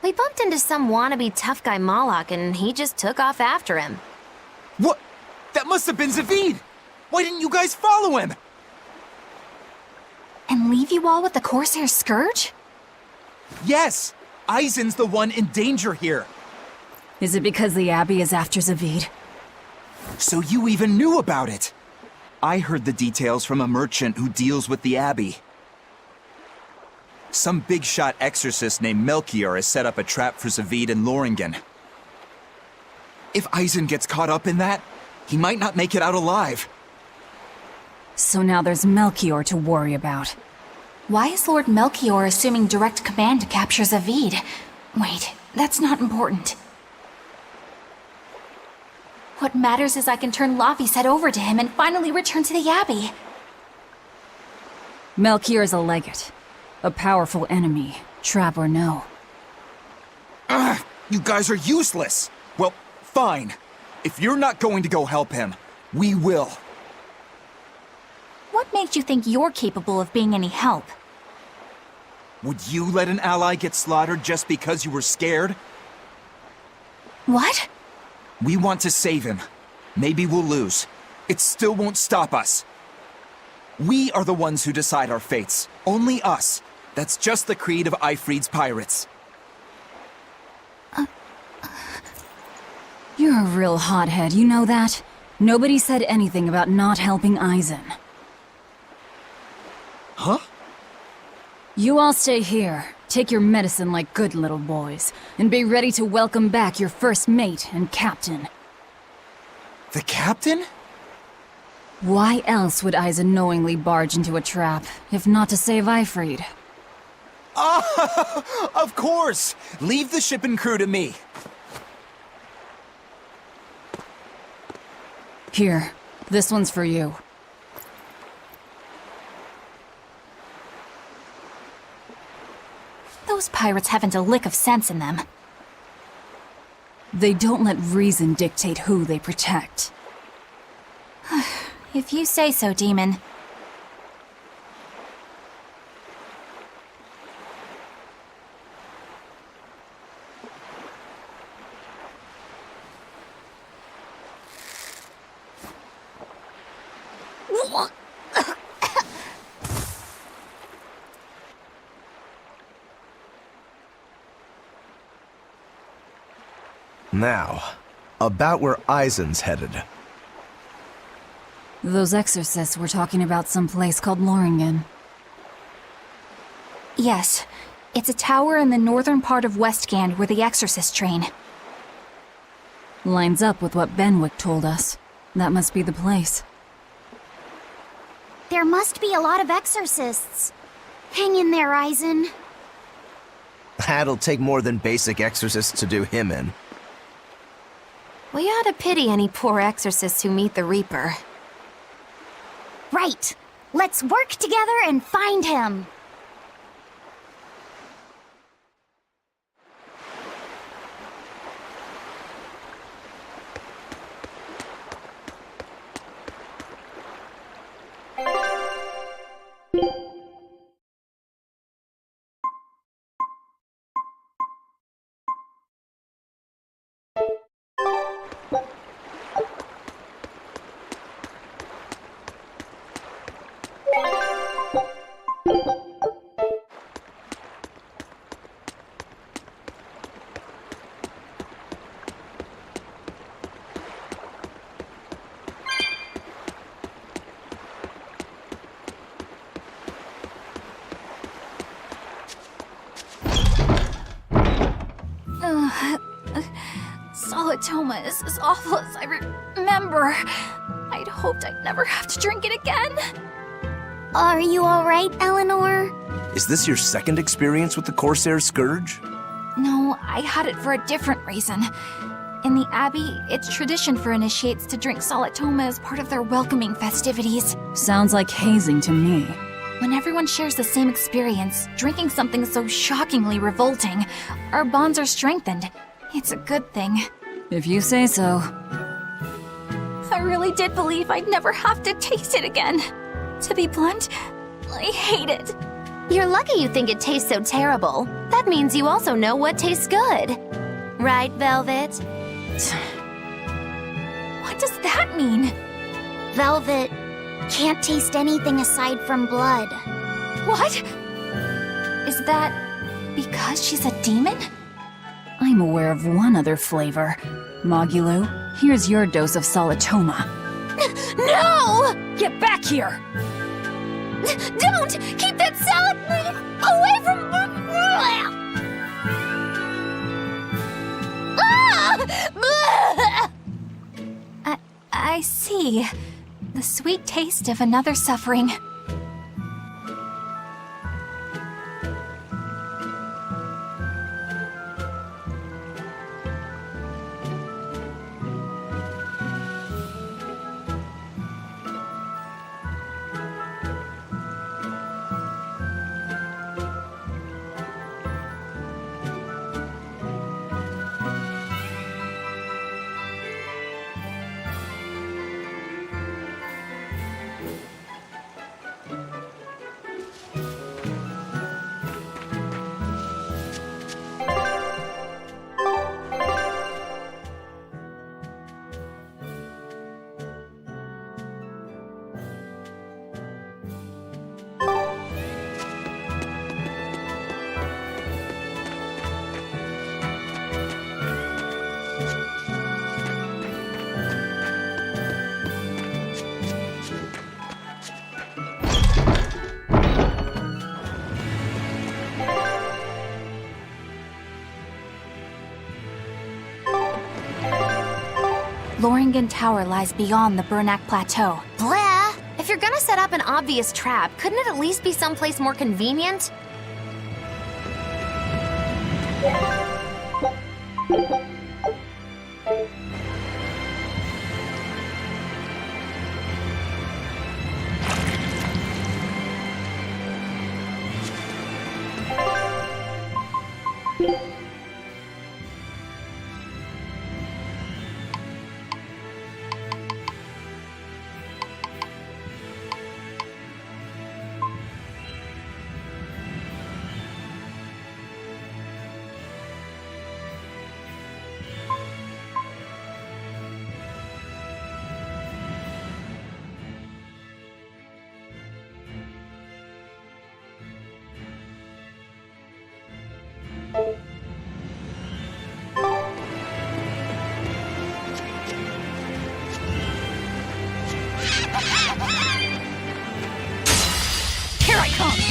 We bumped into some wannabe tough guy Moloch, and he just took off after him. What? That must have been Zavid! Why didn't you guys follow him? And leave you all with the Corsair Scourge? Yes! Eisen's the one in danger here. Is it because the Abbey is after Zavid? So you even knew about it? I heard the details from a merchant who deals with the Abbey. Some big-shot exorcist named Melchior has set up a trap for Zavid and Loringen. If Eisen gets caught up in that, he might not make it out alive. So now there's Melchior to worry about. Why is Lord Melchior assuming direct command to capture Zavid? Wait, that's not important. What matters is I can turn Lavi's head over to him and finally return to the Abbey. Melchior's a legate. A powerful enemy, trap or no. Ugh, you guys are useless! Well, fine. If you're not going to go help him, we will. What makes you think you're capable of being any help? Would you let an ally get slaughtered just because you were scared? What? We want to save him. Maybe we'll lose. It still won't stop us. We are the ones who decide our fates. Only us. That's just the creed of Ifrid's pirates. You're a real hothead, you know that? Nobody said anything about not helping Aizen. Huh? You all stay here, take your medicine like good little boys, and be ready to welcome back your first mate and captain. The captain? Why else would Aizen knowingly barge into a trap, if not to save Ifrid? Ah, of course! Leave the ship and crew to me. Here, this one's for you. Those pirates haven't a lick of sense in them. They don't let reason dictate who they protect. If you say so, Demon. Now, about where Aizen's headed. Those exorcists were talking about some place called Loringen. Yes, it's a tower in the northern part of Westgand where the exorcists train. Lines up with what Benwick told us. That must be the place. There must be a lot of exorcists. Hang in there, Aizen. That'll take more than basic exorcists to do him in. We ought to pity any poor exorcists who meet the Reaper. Right. Let's work together and find him. Solitoma is as awful as I remember. I'd hoped I'd never have to drink it again. Are you alright, Eleanor? Is this your second experience with the Corsair Scourge? No, I had it for a different reason. In the Abbey, it's tradition for initiates to drink Solitoma as part of their welcoming festivities. Sounds like hazing to me. When everyone shares the same experience, drinking something so shockingly revolting, our bonds are strengthened. It's a good thing. If you say so. I really did believe I'd never have to taste it again. To be blunt, I hate it. You're lucky you think it tastes so terrible. That means you also know what tastes good. Right, Velvet? What does that mean? Velvet can't taste anything aside from blood. What? Is that because she's a demon? I'm aware of one other flavor. Mogulu, here's your dose of Solitoma. No! Get back here! Don't! Keep that salad away from... I see. The sweet taste of another suffering. Loringen Tower lies beyond the Bernac Plateau. Blah! If you're gonna set up an obvious trap, couldn't it at least be someplace more convenient? Here I come!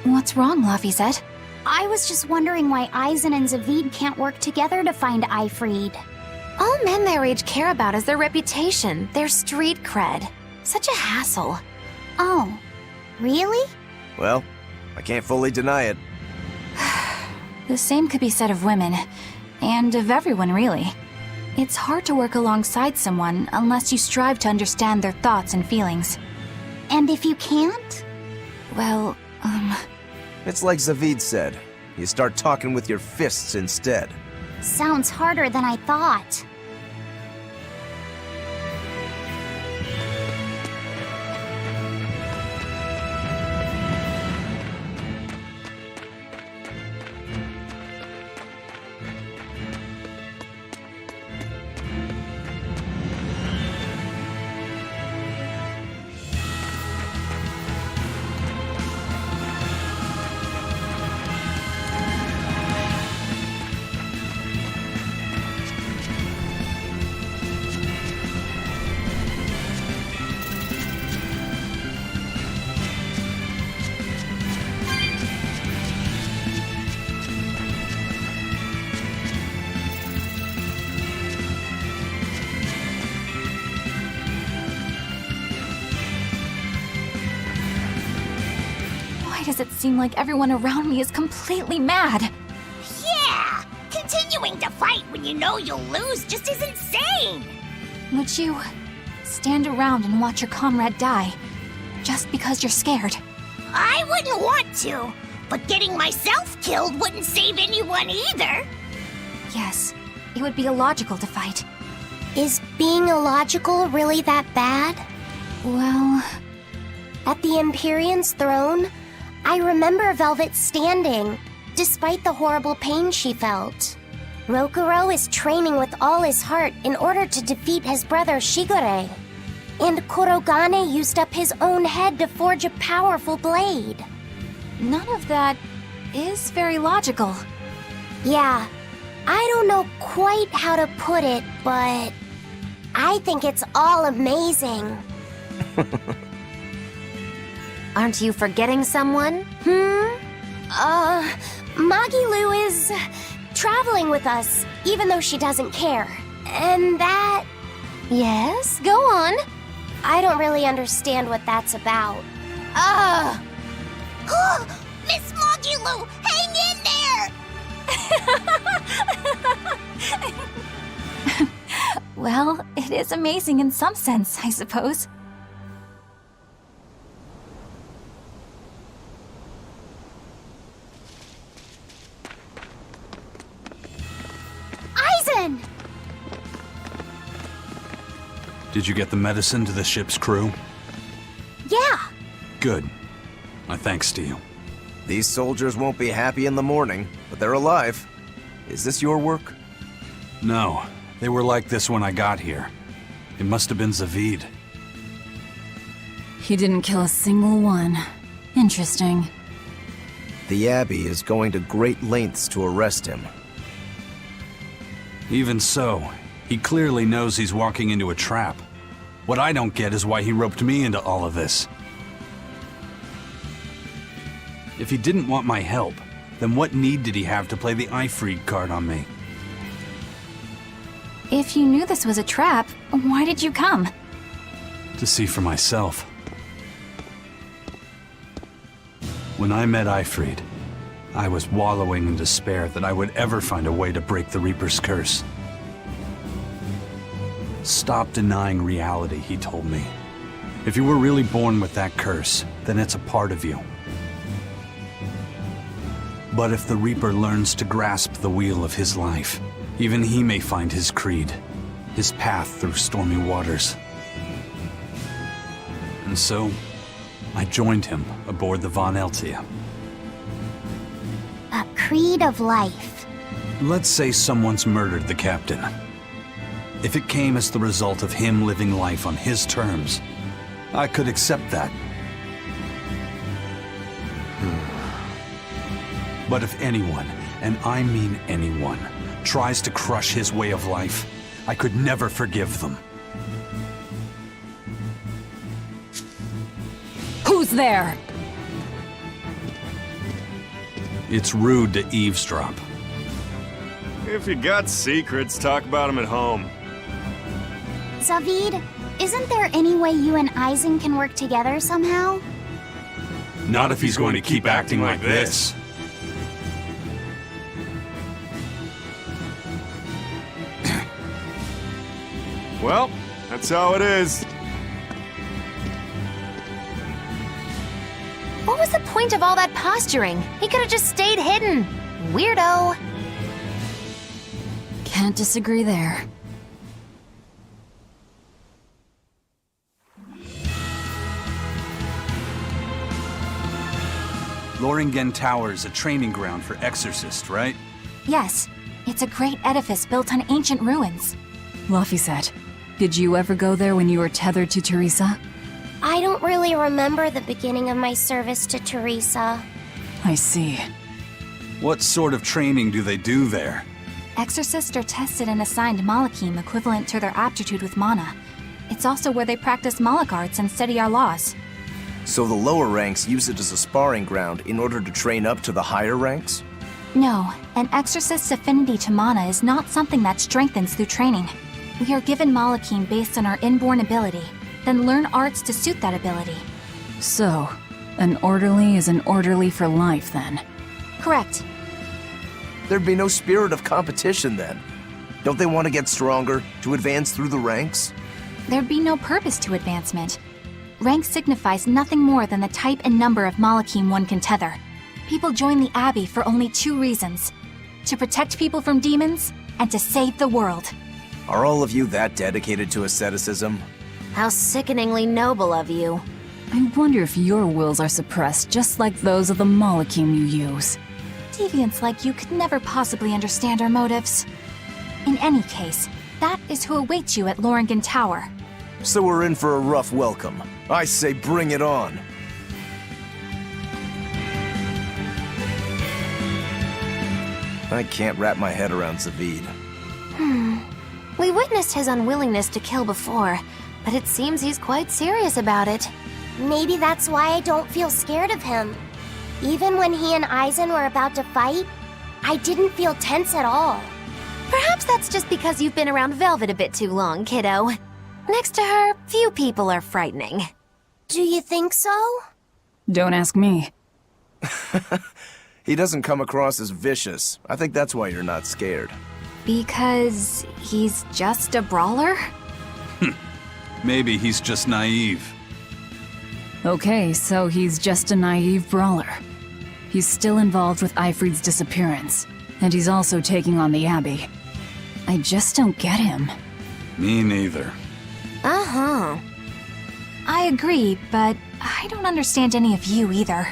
What's wrong, Laphicet? I was just wondering why Eisen and Zavid can't work together to find Eifried. All men their age care about is their reputation, their street cred. Such a hassle. Oh, really? Well, I can't fully deny it. The same could be said of women, and of everyone, really. It's hard to work alongside someone unless you strive to understand their thoughts and feelings. And if you can't? Well, It's like Zavid said. You start talking with your fists instead. Sounds harder than I thought. why does it seem like everyone around me is completely mad? Yeah! Continuing to fight when you know you'll lose just is insane! Would you stand around and watch your comrade die just because you're scared? I wouldn't want to, but getting myself killed wouldn't save anyone either. Yes, it would be illogical to fight. Is being illogical really that bad? Well, At the Empyrean's throne, I remember Velvet standing, despite the horrible pain she felt. Rokuro is training with all his heart in order to defeat his brother Shigure. And Kurogane used up his own head to forge a powerful blade. none of that is very logical. Yeah, I don't know quite how to put it, but I think it's all amazing. Aren't you forgetting someone? Magilu is traveling with us, even though she doesn't care. And that... Yes, go on. I don't really understand what that's about. Miss Magilu, hang in there! Well, it is amazing in some sense, I suppose. Aizen! Did you get the medicine to the ship's crew? Yeah, Good. My thanks to you. These soldiers won't be happy in the morning, but they're alive. Is this your work? No, they were like this when I got here. It must have been Zavid. He didn't kill a single one. Interesting. The Abbey is going to great lengths to arrest him. Even so, he clearly knows he's walking into a trap. What I don't get is why he roped me into all of this. If he didn't want my help, then what need did he have to play the Ifreed card on me? If you knew this was a trap, why did you come? To see for myself. When I met Ifreed, I was wallowing in despair that I would ever find a way to break the Reaper's curse. Stop denying reality, he told me. If you were really born with that curse, then it's a part of you. But if the Reaper learns to grasp the wheel of his life, even he may find his creed, his path through stormy waters. And so, I joined him aboard the Von Eltia. a creed of life. Let's say someone's murdered the captain. If it came as the result of him living life on his terms, I could accept that. But if anyone, and I mean anyone, tries to crush his way of life, I could never forgive them. Who's there? It's rude to eavesdrop. If you got secrets, talk about them at home. Zavid, isn't there any way you and Aizen can work together somehow? Not if he's going to keep acting like this. That's how it is. What was the point of all that posturing? He could have just stayed hidden. Weirdo. Can't disagree there. Loringen Tower is a training ground for exorcists, right? Yes, it's a great edifice built on ancient ruins. Laphicet, did you ever go there when you were tethered to Teresa? I don't really remember the beginning of my service to Teresa. I see. What sort of training do they do there? Exorcists are tested and assigned Malachim equivalent to their aptitude with mana. It's also where they practice Malach arts and study our laws. So the lower ranks use it as a sparring ground in order to train up to the higher ranks? No, an exorcist's affinity to mana is not something that strengthens through training. We are given Malachim based on our inborn ability, then learn arts to suit that ability. So, an orderly is an orderly for life, then? Correct. There'd be no spirit of competition then. Don't they want to get stronger, to advance through the ranks? There'd be no purpose to advancement. Rank signifies nothing more than the type and number of Malachim one can tether. People join the Abbey for only 2 reasons: to protect people from demons, and to save the world. Are all of you that dedicated to asceticism? How sickeningly noble of you. I wonder if your wills are suppressed just like those of the Malachim you use. Deviants like you could never possibly understand our motives. In any case, that is who awaits you at Loringen Tower. So we're in for a rough welcome. I say bring it on. I can't wrap my head around Zavid. We witnessed his unwillingness to kill before, but it seems he's quite serious about it. Maybe that's why I don't feel scared of him. Even when he and Eisen were about to fight, I didn't feel tense at all. Perhaps that's just because you've been around Velvet a bit too long, kiddo. Next to her, few people are frightening. Do you think so? Don't ask me. He doesn't come across as vicious. I think that's why you're not scared. Because he's just a brawler? Maybe he's just naive. Okay, so he's just a naive brawler. He's still involved with Eifried's disappearance, and he's also taking on the Abbey. I just don't get him. Me neither. Uh-huh. I agree, but I don't understand any of you either.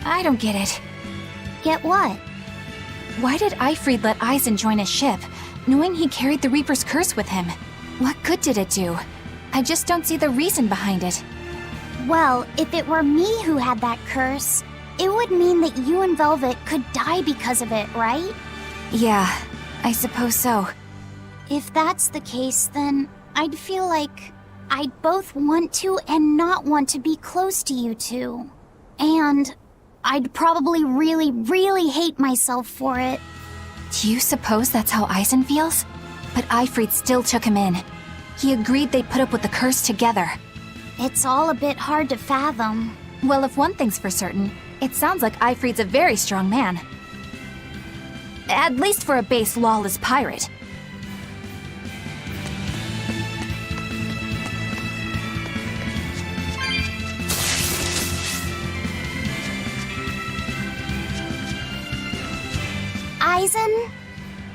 I don't get it. Get what? Why did Eifried let Eisen join his ship, knowing he carried the Reaper's curse with him? What good did it do? I just don't see the reason behind it. Well, if it were me who had that curse, it would mean that you and Velvet could die because of it, right? Yeah, I suppose so. If that's the case, then I'd feel like I'd both want to and not want to be close to you two. And I'd probably really, really hate myself for it. Do you suppose that's how Eisen feels? But Eifried still took him in. He agreed they'd put up with the curse together. It's all a bit hard to fathom. Well, if one thing's for certain, it sounds like Eifried's a very strong man. At least for a base lawless pirate. Aizen,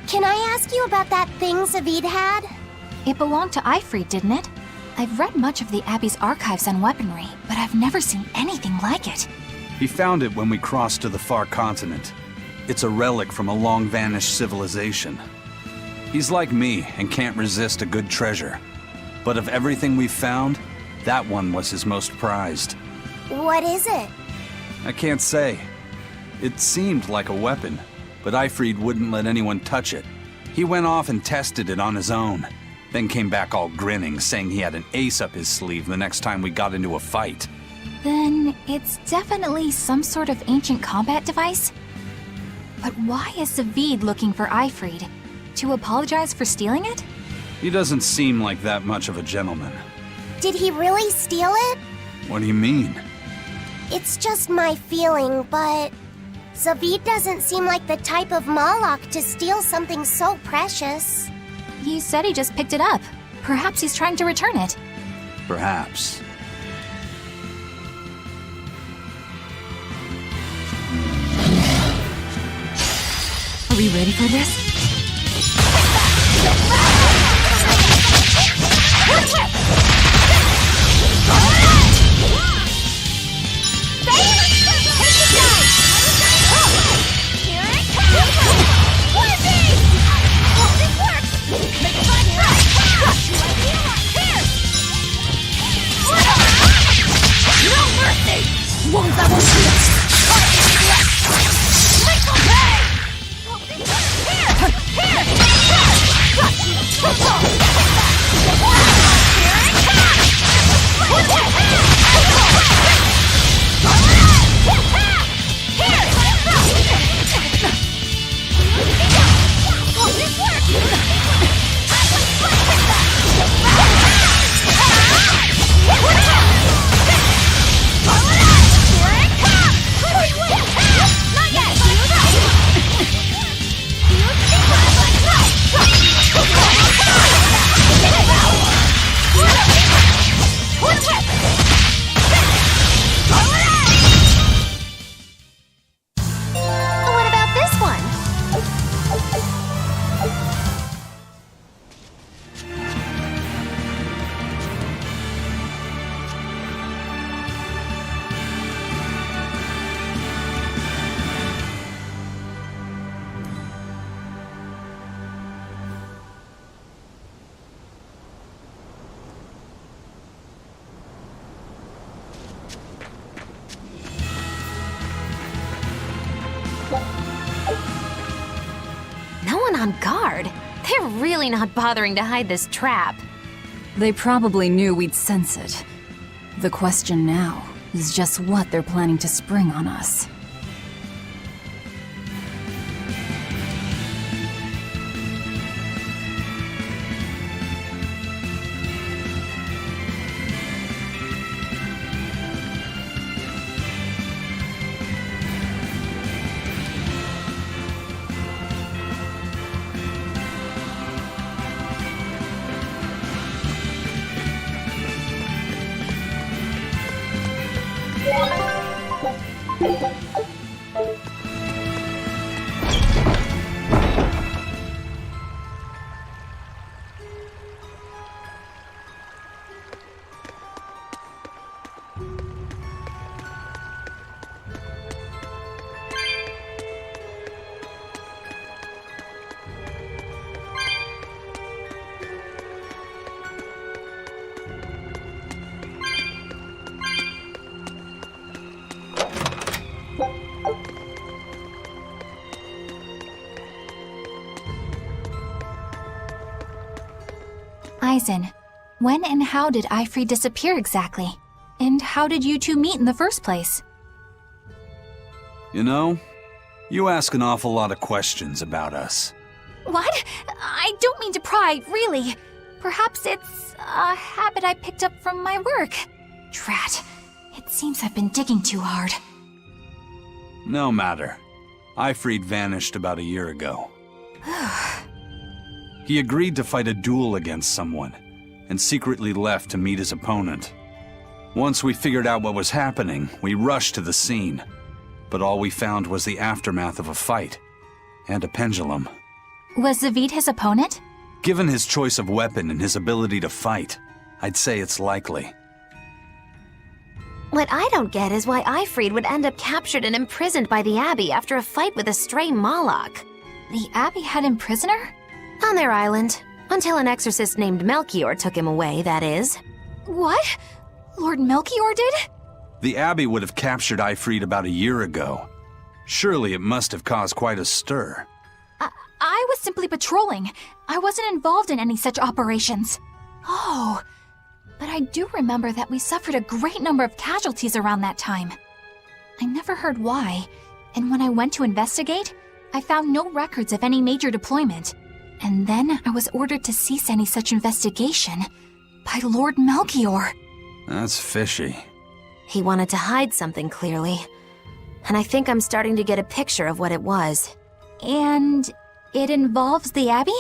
can I ask you about that thing Zavid had? It belonged to Ifrit, didn't it? I've read much of the Abbey's archives on weaponry, but I've never seen anything like it. He found it when we crossed to the far continent. It's a relic from a long-vanished civilization. He's like me and can't resist a good treasure. But of everything we've found, that one was his most prized. What is it? I can't say. It seemed like a weapon, but Ifrit wouldn't let anyone touch it. He went off and tested it on his own, then came back all grinning, saying he had an ace up his sleeve the next time we got into a fight. Then it's definitely some sort of ancient combat device? But why is Zavid looking for Ifrit? To apologize for stealing it? He doesn't seem like that much of a gentleman. Did he really steal it? What do you mean? It's just my feeling, but Zavid doesn't seem like the type of Malak to steal something so precious. He said he just picked it up. Perhaps he's trying to return it. Perhaps. Are we ready for this? On guard. They're really not bothering to hide this trap. They probably knew we'd sense it. The question now is just what they're planning to spring on us. Aizen, when and how did Ifrit disappear exactly? And how did you two meet in the first place? You know, you ask an awful lot of questions about us. What? I don't mean to pry, really. Perhaps it's a habit I picked up from my work. Drat. It seems I've been digging too hard. No matter. Ifrit vanished about a year ago. He agreed to fight a duel against someone, and secretly left to meet his opponent. Once we figured out what was happening, we rushed to the scene. But all we found was the aftermath of a fight. and a pendulum. Was Zavid his opponent? Given his choice of weapon and his ability to fight, I'd say it's likely. What I don't get is why Ifrid would end up captured and imprisoned by the Abbey after a fight with a stray Moloch. The Abbey had him prisoner? On their island. Until an exorcist named Melchior took him away, that is. What? Lord Melchior did? The Abbey would have captured Ifrid about a year ago. Surely it must have caused quite a stir. I was simply patrolling. I wasn't involved in any such operations. Oh, but I do remember that we suffered a great number of casualties around that time. I never heard why, and when I went to investigate, I found no records of any major deployment. And then I was ordered to cease any such investigation by Lord Melchior. That's fishy. He wanted to hide something, clearly. And I think I'm starting to get a picture of what it was. And it involves the Abbey?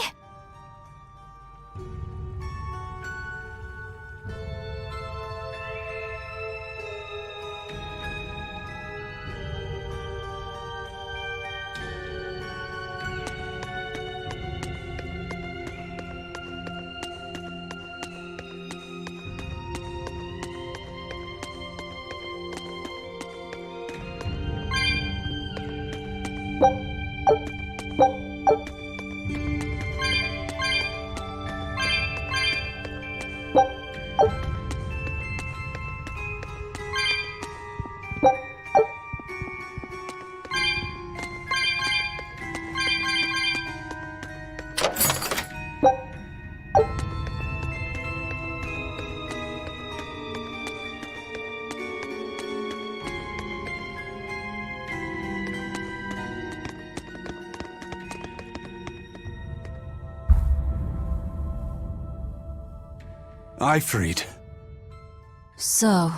Ifrid. So,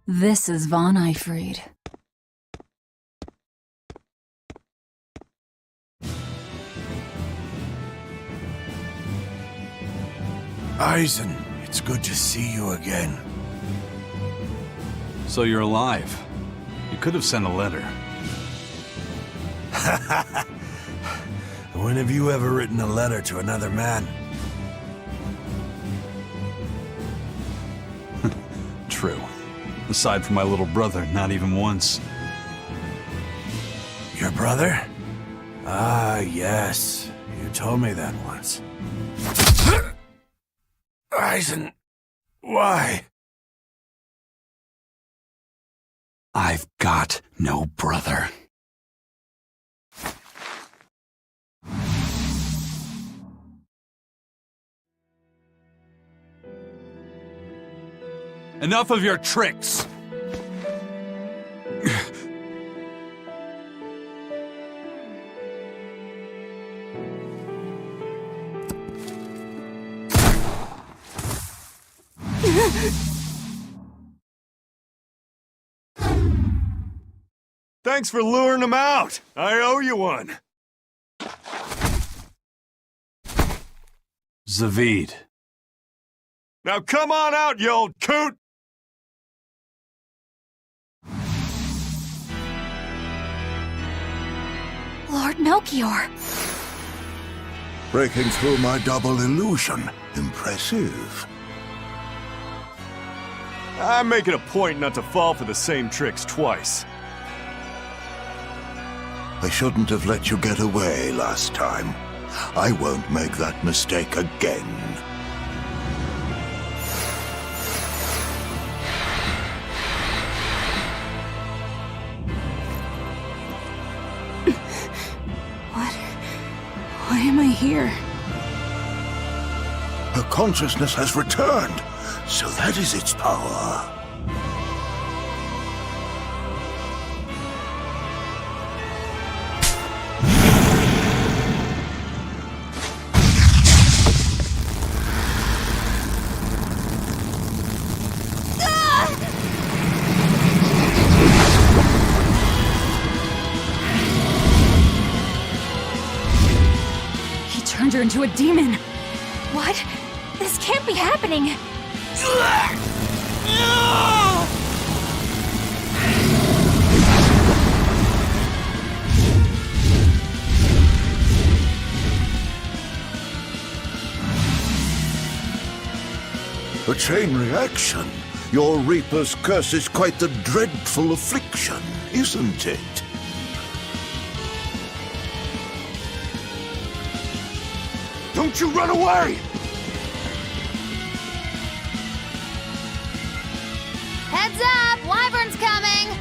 this is Von Ifrid. Eisen, it's good to see you again. So you're alive. You could have sent a letter. When have you ever written a letter to another man? True. Aside from my little brother, not even once. Your brother? Ah, yes. You told me that once. Eisen, why? I've got no brother. Enough of your tricks! Thanks for luring him out. I owe you one. Zavid. Now come on out, you old coot! Lord Melchior. Breaking through my double illusion. Impressive. I make it a point not to fall for the same tricks twice. I shouldn't have let you get away last time. I won't make that mistake again. Why am I here? Her consciousness has returned, so that is its power. Turned her into a demon. What? This can't be happening. A chain reaction. Your Reaper's curse is quite a dreadful affliction, isn't it? Don't you run away! Heads up! Wyvern's coming!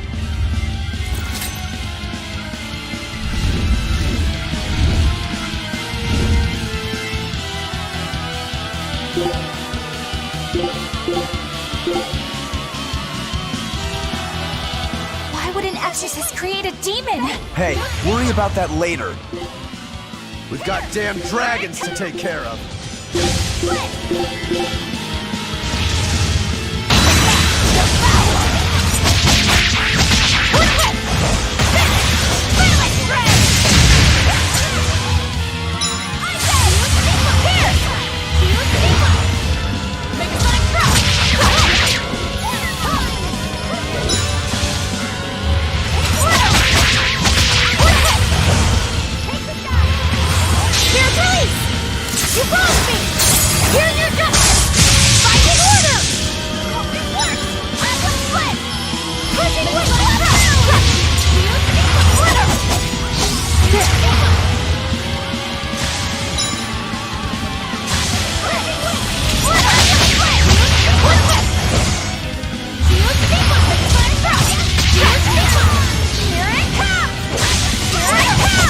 Why would an exorcist create a demon? Hey, worry about that later. We've got damn dragons to take care of. You broke me! Here you go! Fighting order! It works! I will split! Pushing with order! You speak with order! Pushing with order! You speak with here it comes! Here it comes!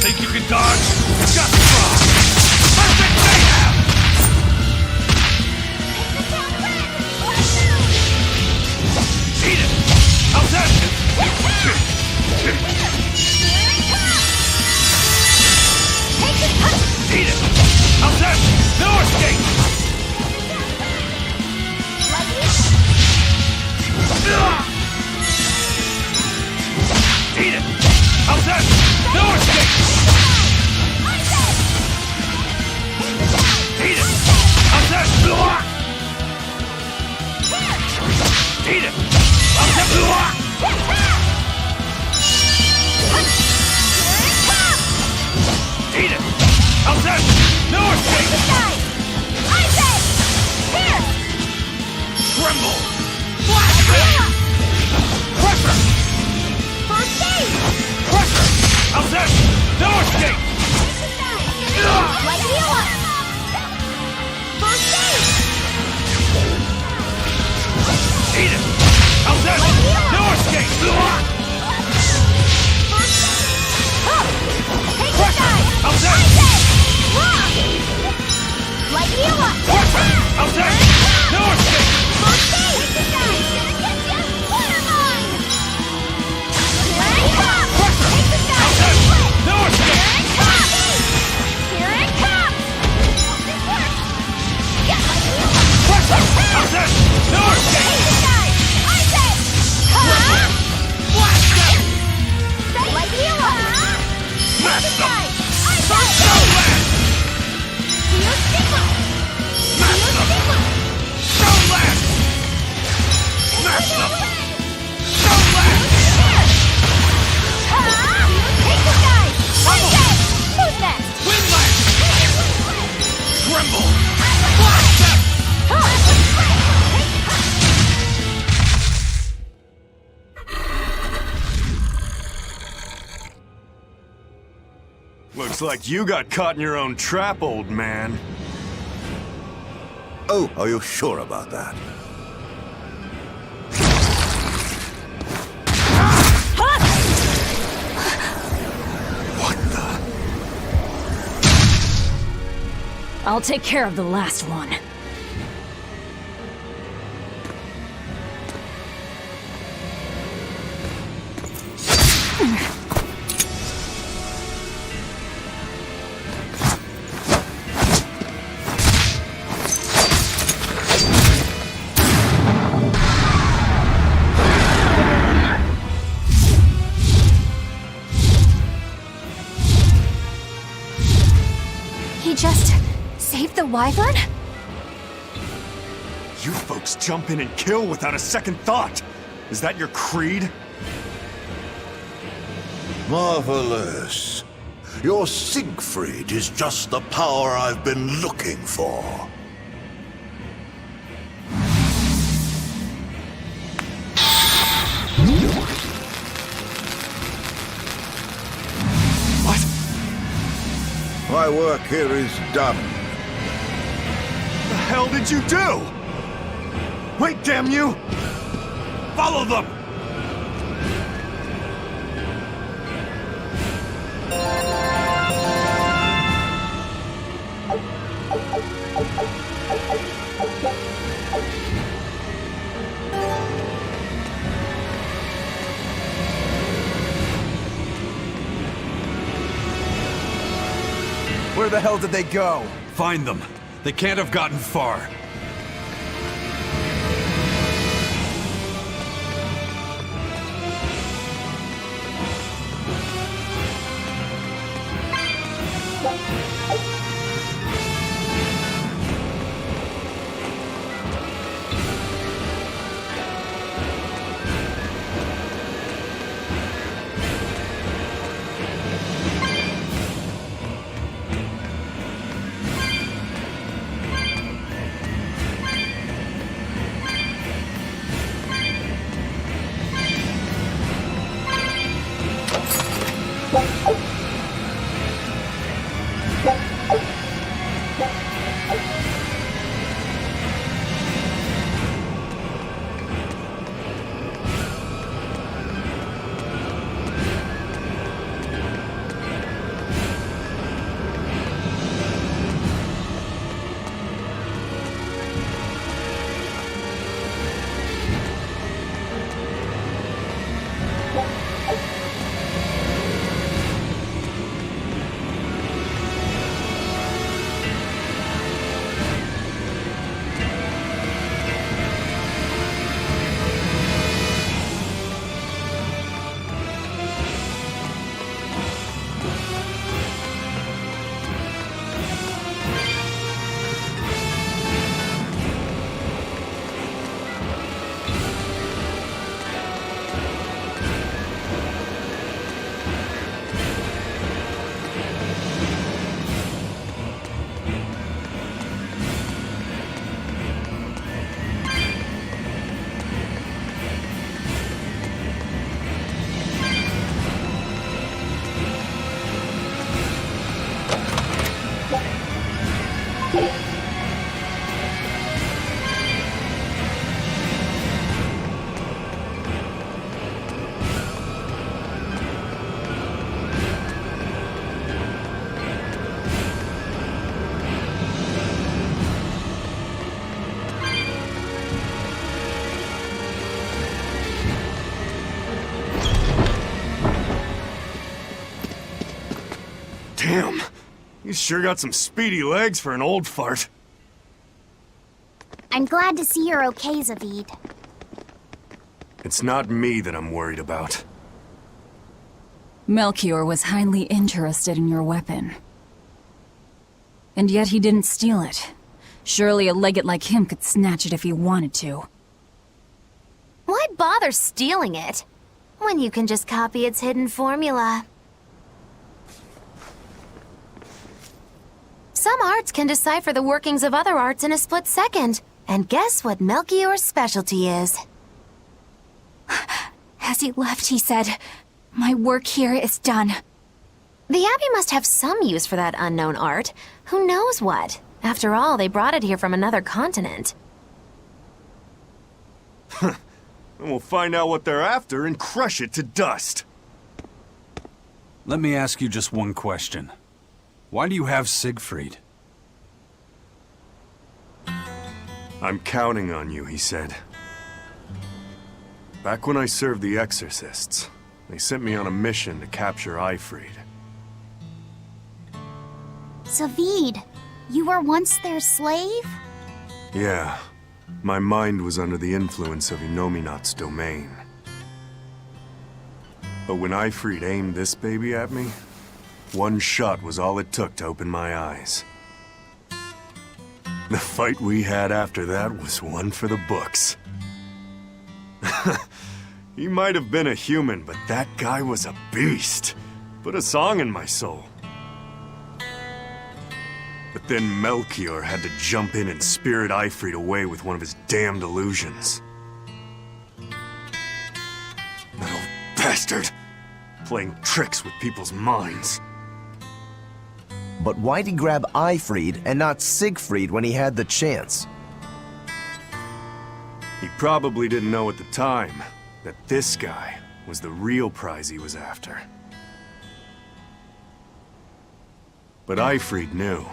Think you can dodge? Just try! Perfect mayhem! Eat it! How's that? Eat it! How's that? No escape! Eat it! How's that? No escape! Eat it! How's that? Eat it! How's that? Eat it! How's that? No escape! Tremble! Blast them! Pressure! Pressure! How's that? No escape! Eat it! How's that? No escape! Pressure! How's that? Pressure! How's that? No escape! Looks like you got caught in your own trap, old man. Oh, are you sure about that? What the? I'll take care of the last one. He just saved the wyvern? You folks jump in and kill without a second thought. Is that your creed? Marvelous. Your Siegfried is just the power I've been looking for. What? My work here is done. The hell did you do? Wait, damn you! Follow them! Where the hell did they go? Find them. They can't have gotten far. Damn, he's sure got some speedy legs for an old fart. I'm glad to see you're okay, Zavid. It's not me that I'm worried about. Melchior was highly interested in your weapon. And yet he didn't steal it. Surely a legate like him could snatch it if he wanted to. Why bother stealing it when you can just copy its hidden formula? Some arts can decipher the workings of other arts in a split second. And guess what Melchior's specialty is? As he left, he said, "My work here is done." The Abbey must have some use for that unknown art. Who knows what? After all, they brought it here from another continent. And we'll find out what they're after and crush it to dust. Let me ask you just one question. Why do you have Siegfried? I'm counting on you, he said. Back when I served the Exorcists, they sent me on a mission to capture Eifried. Zavid, you were once their slave? Yeah, my mind was under the influence of Inominat's domain. But when Eifried aimed this baby at me, one shot was all it took to open my eyes. The fight we had after that was one for the books. He might have been a human, but that guy was a beast. Put a song in my soul. But then Melchior had to jump in and spirit Eifried away with one of his damned illusions. That old bastard! Playing tricks with people's minds. But why'd he grab Eifried and not Siegfried when he had the chance? He probably didn't know at the time that this guy was the real prize he was after. But Eifried knew.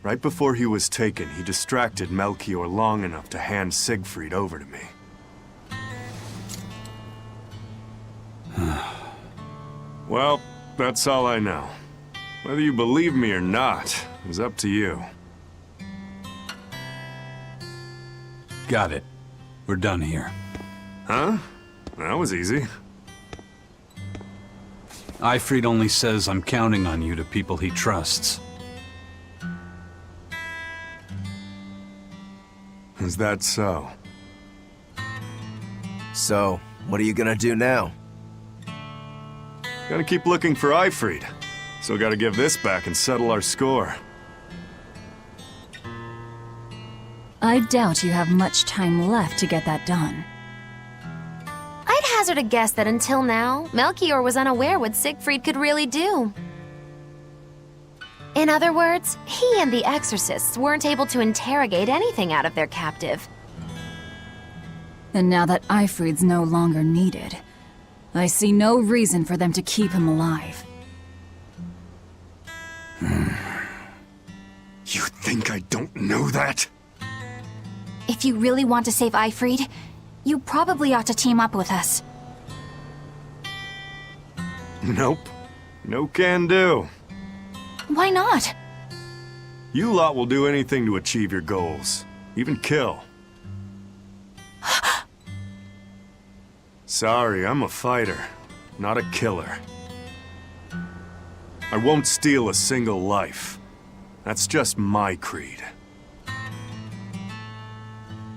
Right before he was taken, he distracted Melchior long enough to hand Siegfried over to me. Well, that's all I know. Whether you believe me or not is up to you. Got it. We're done here. Huh? That was easy. Eifried only says I'm counting on you to people he trusts. Is that so? So, what are you gonna do now? Gotta keep looking for Eifried. Still gotta give this back and settle our score. I doubt you have much time left to get that done. I'd hazard a guess that until now, Melchior was unaware what Siegfried could really do. In other words, he and the Exorcists weren't able to interrogate anything out of their captive. And now that Eifried's no longer needed, I see no reason for them to keep him alive. You think I don't know that? If you really want to save Eifried, you probably ought to team up with us. Nope. No can do. Why not? You lot will do anything to achieve your goals. Even kill. Sorry, I'm a fighter, not a killer. I won't steal a single life. That's just my creed.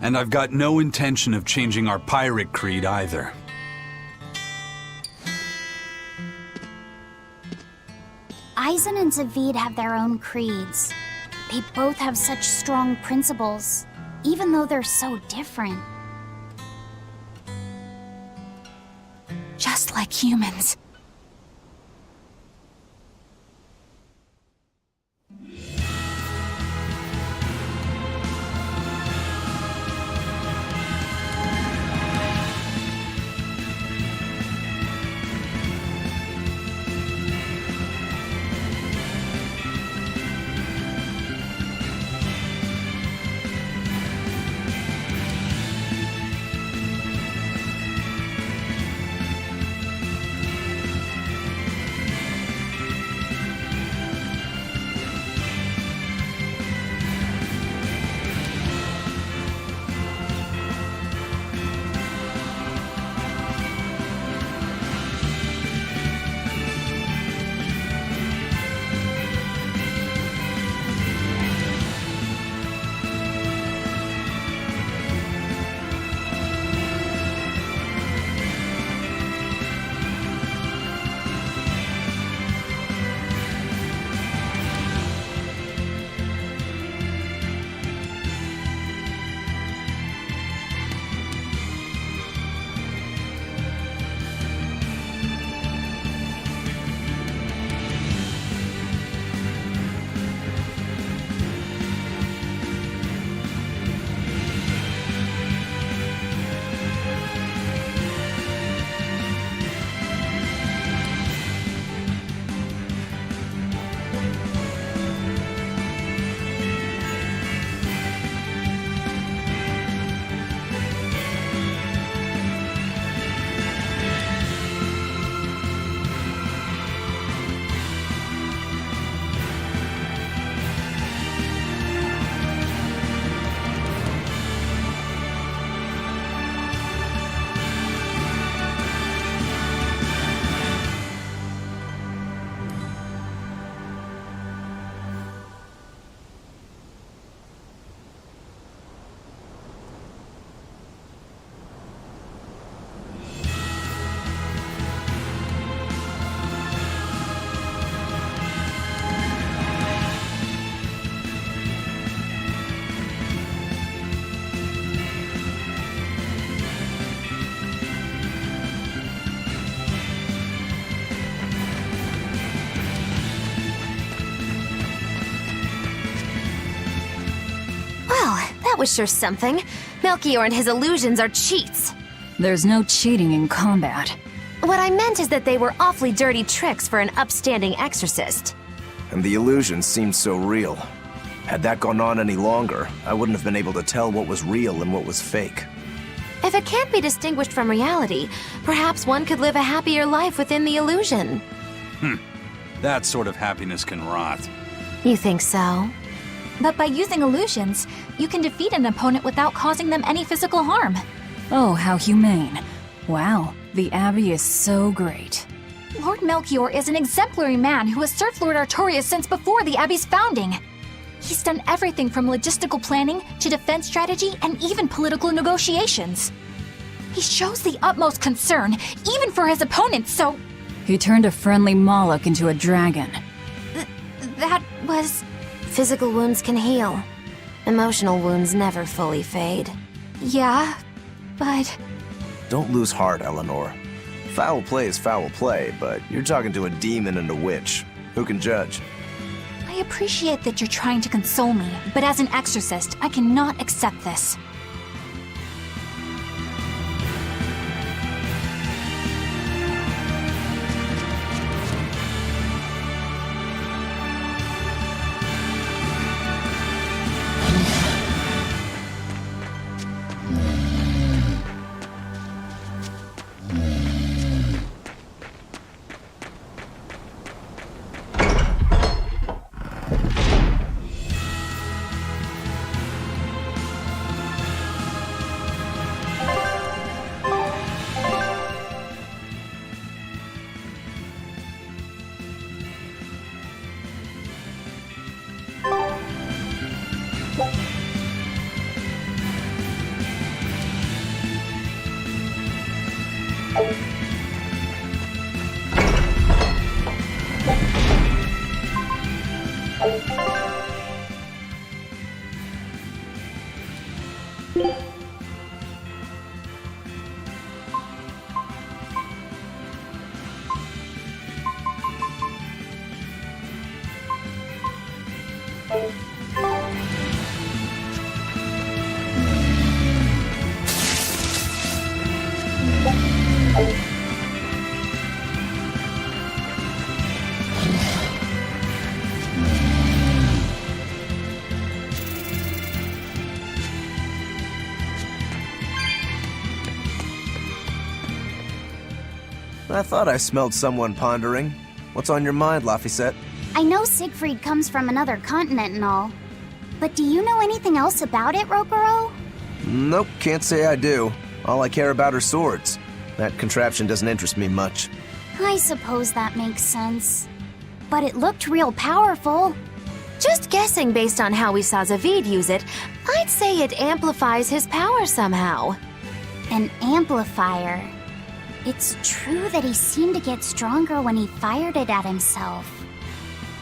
And I've got no intention of changing our pirate creed either. Eisen and Zavid have their own creeds. They both have such strong principles, even though they're so different. Just like humans. That was sure something. Melchior and his illusions are cheats. There's no cheating in combat. What I meant is that they were awfully dirty tricks for an upstanding exorcist. And the illusions seemed so real. Had that gone on any longer, I wouldn't have been able to tell what was real and what was fake. If it can't be distinguished from reality, perhaps one could live a happier life within the illusion. That sort of happiness can rot. You think so? But by using illusions, you can defeat an opponent without causing them any physical harm. Oh, how humane. Wow, the Abbey is so great. Lord Melchior is an exemplary man who has served Lord Artorias since before the Abbey's founding. He's done everything from logistical planning to defense strategy and even political negotiations. He shows the utmost concern, even for his opponents, so... He turned a friendly Moloch into a dragon. That was... Physical wounds can heal. Emotional wounds never fully fade. Yeah, but... Don't lose heart, Eleanor. Foul play is foul play, but you're talking to a demon and a witch. Who can judge? I appreciate that you're trying to console me, but as an exorcist, I cannot accept this. I thought I smelled someone pondering. What's on your mind, Laphicet? I know Siegfried comes from another continent and all, but do you know anything else about it, Rokuro? Nope, can't say I do. All I care about are swords. That contraption doesn't interest me much. I suppose that makes sense. But it looked real powerful. Just guessing based on how we saw Zavid use it, I'd say it amplifies his power somehow. An amplifier. It's true that he seemed to get stronger when he fired it at himself.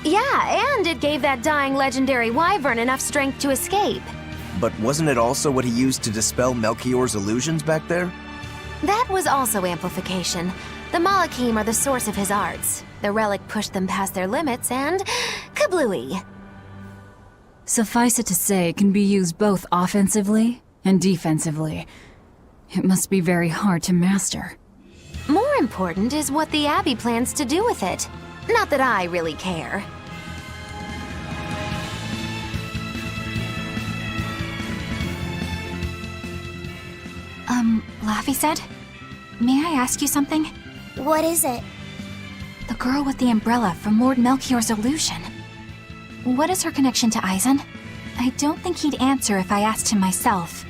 Yeah, and it gave that dying legendary wyvern enough strength to escape. But wasn't it also what he used to dispel Melchior's illusions back there? That was also amplification. The Malachim are the source of his arts. The relic pushed them past their limits and... kablooey. Suffice it to say, it can be used both offensively and defensively. It must be very hard to master. More important is what the Abbey plans to do with it. Not that I really care. Laphicet? May I ask you something? What is it? The girl with the umbrella from Lord Melchior's illusion. What is her connection to Eisen? I don't think he'd answer if I asked him myself.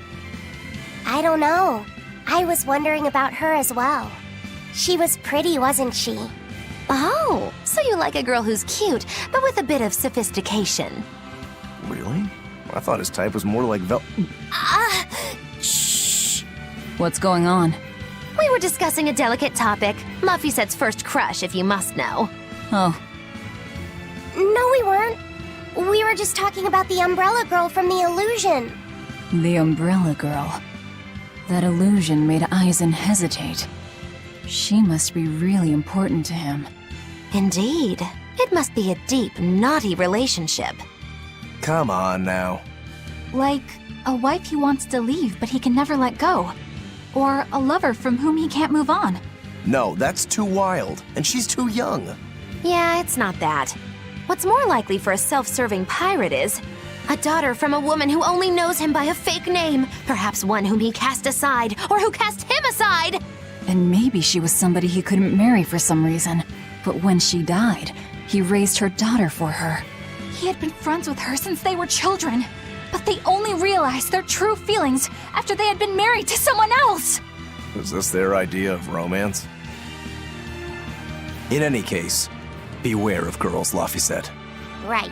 I don't know. I was wondering about her as well. She was pretty, wasn't she? Oh, so you like a girl who's cute, but with a bit of sophistication. Really? I thought his type was more like Shh! What's going on? We were discussing a delicate topic. Laphicet's first crush, if you must know. Oh. No, we weren't. We were just talking about the umbrella girl from the illusion. The umbrella girl. That illusion made Eisen hesitate. She must be really important to him. Indeed. It must be a deep, naughty relationship. Come on now. Like A wife he wants to leave, but he can never let go. Or a lover from whom he can't move on. No, that's too wild, and she's too young. Yeah, it's not that. What's more likely for a self-serving pirate is a daughter from a woman who only knows him by a fake name, perhaps one whom he cast aside, or who cast him aside! And maybe she was somebody he couldn't marry for some reason. But when she died, he raised her daughter for her. He had been friends with her since they were children, but they only realized their true feelings after they had been married to someone else! Is this their idea of romance? In any case, beware of girls, Luffy said. Right.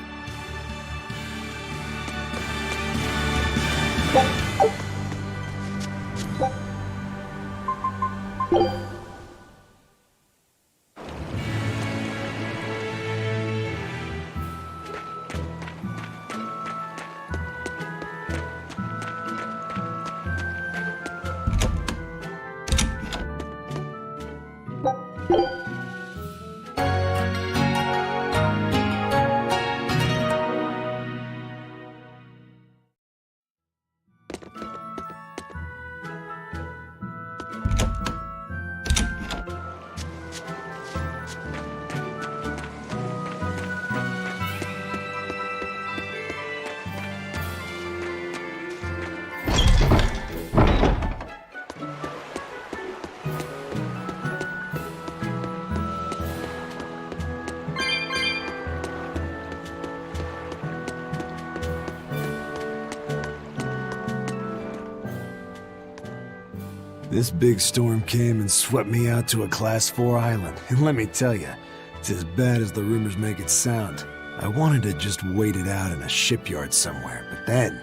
This big storm came and swept me out to a Class 4 island, and let me tell you, it's as bad as the rumors make it sound. I wanted to just wait it out in a shipyard somewhere, but then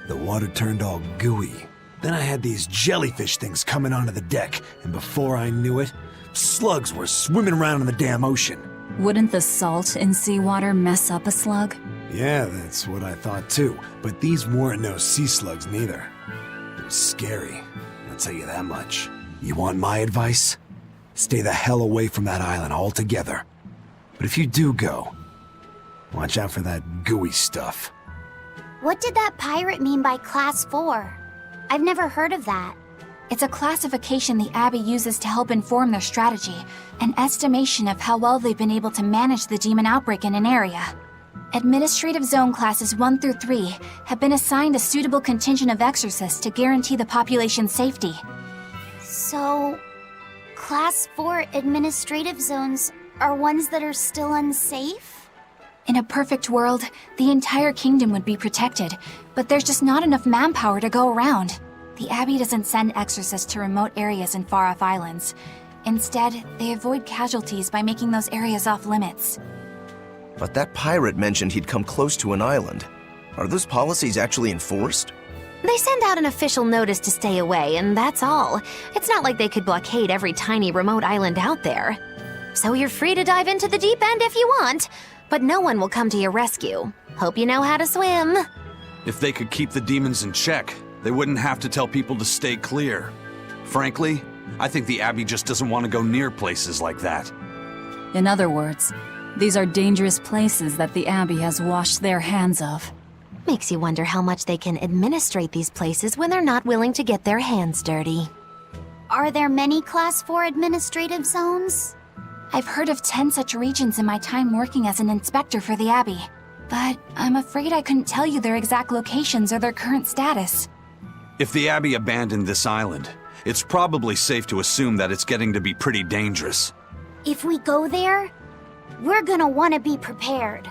the water turned all gooey. Then I had these jellyfish things coming onto the deck, and before I knew it, slugs were swimming around in the damn ocean. Wouldn't the salt in seawater mess up a slug? Yeah, that's what I thought too, but these weren't no sea slugs neither. It was scary. I'll tell you that much. You want my advice? Stay the hell away from that island altogether. But if you do go, watch out for that gooey stuff. What did that pirate mean by Class 4? I've never heard of that. It's a classification the Abbey uses to help inform their strategy, an estimation of how well they've been able to manage the demon outbreak in an area. Administrative Zone Classes 1 through 3 have been assigned a suitable contingent of exorcists to guarantee the population's safety. So, Class 4 administrative zones are ones that are still unsafe? In a perfect world, the entire kingdom would be protected, but there's just not enough manpower to go around. The Abbey doesn't send exorcists to remote areas and far-off islands. Instead, they avoid casualties by making those areas off-limits. But that pirate mentioned he'd come close to an island. Are those policies actually enforced? They send out an official notice to stay away, and that's all. It's not like they could blockade every tiny remote island out there. So you're free to dive into the deep end if you want, but no one will come to your rescue. Hope you know how to swim. If they could keep the demons in check, they wouldn't have to tell people to stay clear. Frankly, I think the Abbey just doesn't want to go near places like that. In other words, these are dangerous places that the Abbey has washed their hands of. Makes you wonder how much they can administrate these places when they're not willing to get their hands dirty. Are there many Class 4 administrative zones? I've heard of 10 such regions in my time working as an inspector for the Abbey, but I'm afraid I couldn't tell you their exact locations or their current status. If the Abbey abandoned this island, it's probably safe to assume that it's getting to be pretty dangerous. If we go there, we're gonna want to be prepared.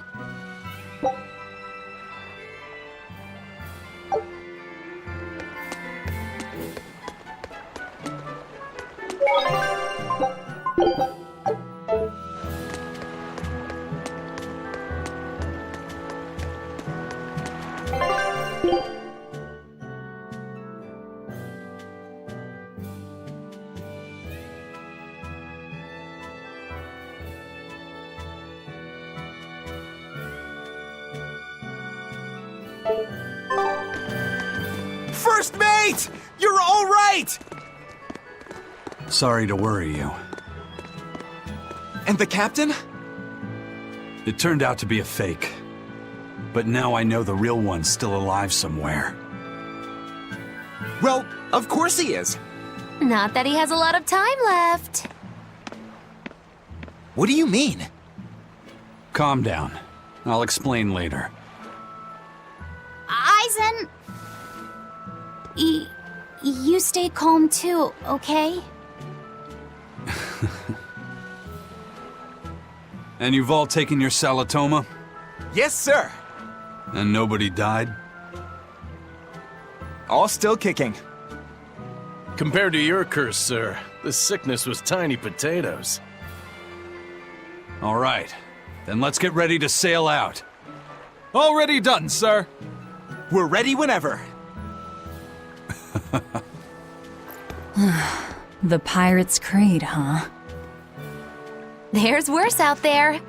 First mate! You're all right! Sorry to worry you. And the captain? It turned out to be a fake. But now I know the real one's still alive somewhere. Well, of course he is. Not that he has a lot of time left. What do you mean? Calm down. I'll explain later. Aizen! You stay calm too, okay? And you've all taken your Salatoma? Yes, sir. And nobody died? All still kicking. Compared to your curse, sir, this sickness was tiny potatoes. All right. Then let's get ready to sail out. Already done, sir. We're ready whenever. The Pirate's Creed, huh? There's worse out there.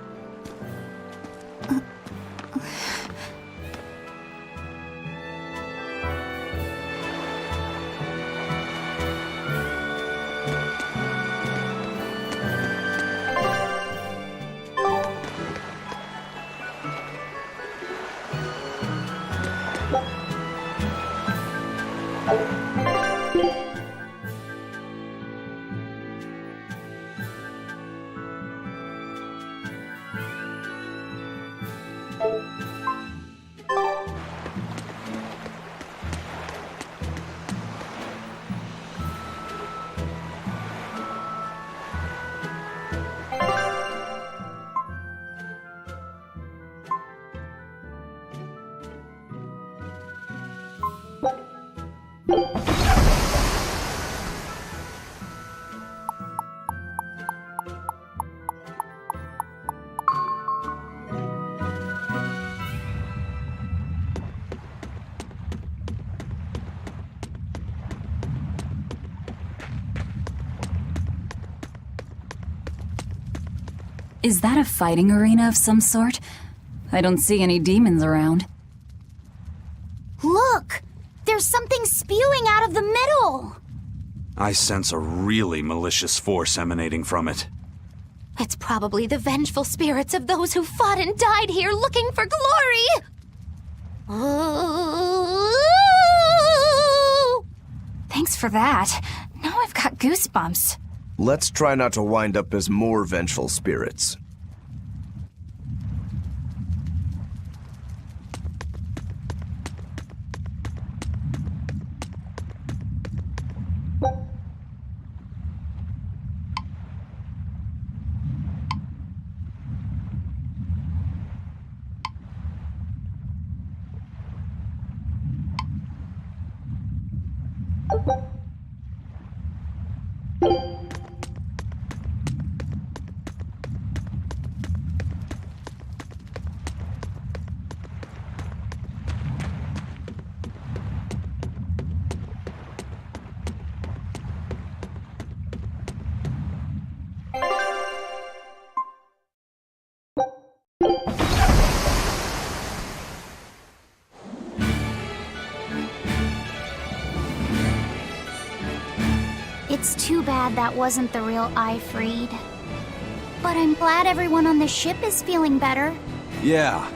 Is that a fighting arena of some sort? I don't see any demons around. Look! There's something spewing out of the middle! I sense a really malicious force emanating from it. It's probably the vengeful spirits of those who fought and died here looking for glory! Thanks for that. Now I've got goosebumps. Let's try not to wind up as more vengeful spirits. It's too bad that wasn't the real Ifreed. But I'm glad everyone on the ship is feeling better. Yeah.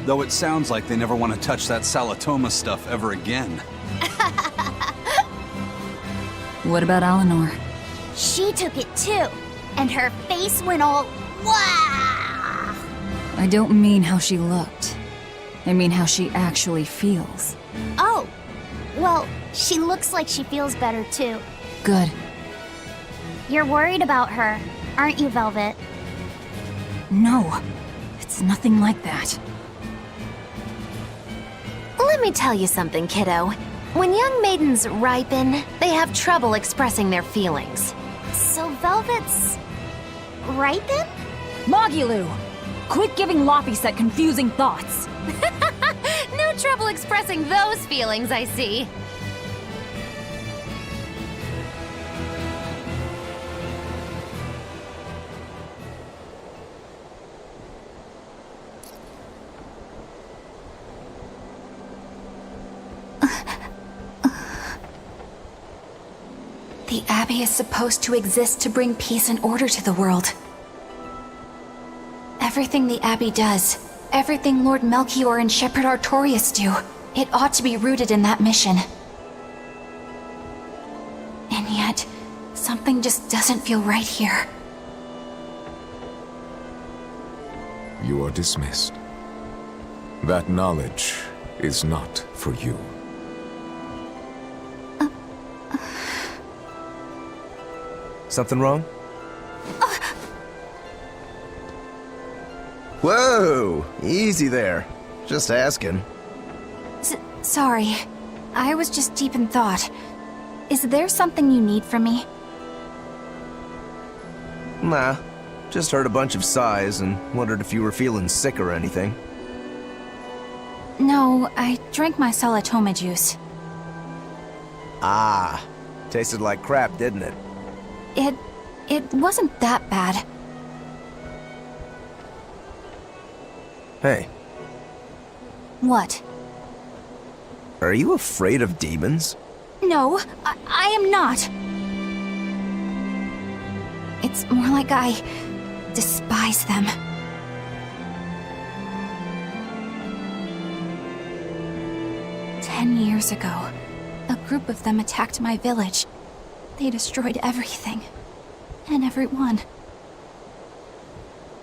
Though it sounds like they never want to touch that Salatoma stuff ever again. What about Eleanor? She took it too, and her face went all wah! I don't mean how she looked. I mean how she actually feels. Oh, well, she looks like she feels better too. Good. You're worried about her, aren't you, Velvet? No, it's nothing like that. Let me tell you something, kiddo. When young maidens ripen, they have trouble expressing their feelings. So Velvet's... ripen? Mogilu! Quit giving Laphicet confusing thoughts! No trouble expressing those feelings, I see. The Abbey is supposed to exist to bring peace and order to the world. Everything the Abbey does, everything Lord Melchior and Shepherd Artorias do, it ought to be rooted in that mission. Something just doesn't feel right here. You are dismissed. That knowledge is not for you. Something wrong? Whoa! Easy there. Just asking. Sorry. I was just deep in thought. Is there something you need from me? Nah. Just heard a bunch of sighs and wondered if you were feeling sick or anything. No, I drank my Salatoma juice. Ah. Tasted like crap, didn't it? It wasn't that bad. Hey, What? are you afraid of demons? No, I am not. It's more like I despise them. "10 years ago, a group of them attacked my village. They destroyed everything. And everyone.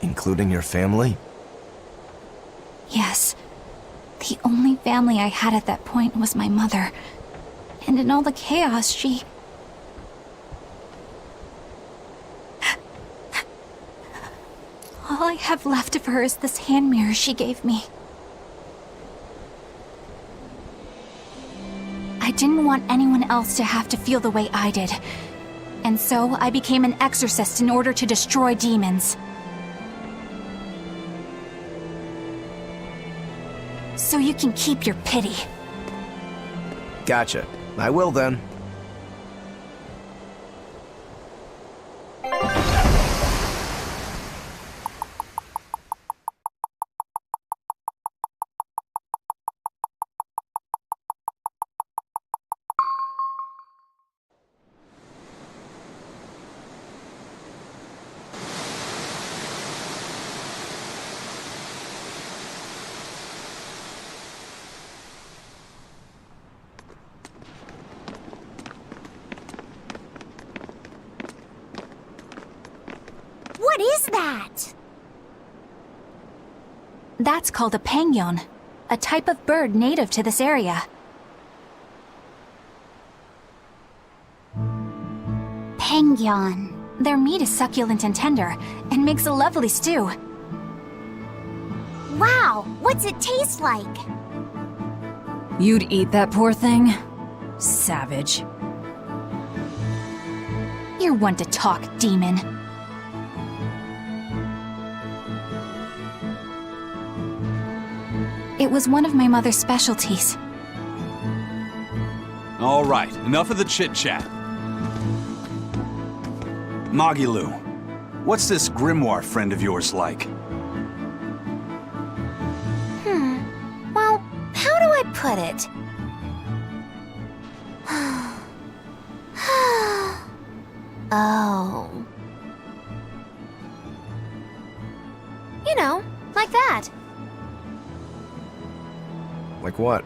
Including your family? Yes. The only family I had at that point was my mother. And in all the chaos, she... All I have left of her is this hand mirror she gave me. I didn't want anyone else to have to feel the way I did. And so I became an exorcist in order to destroy demons. So you can keep your pity. Gotcha. I will then. What is that? That's called a penguin, a type of bird native to this area. Penguin. Their meat is succulent and tender, and makes a lovely stew. Wow, what's it taste like? You'd eat that poor thing? Savage. You're one to talk, demon. It was one of my mother's specialties. All right, enough of the chit-chat. Magilu, what's this grimoire friend of yours like? Well, how do I put it? Oh. You know, like that. Like what?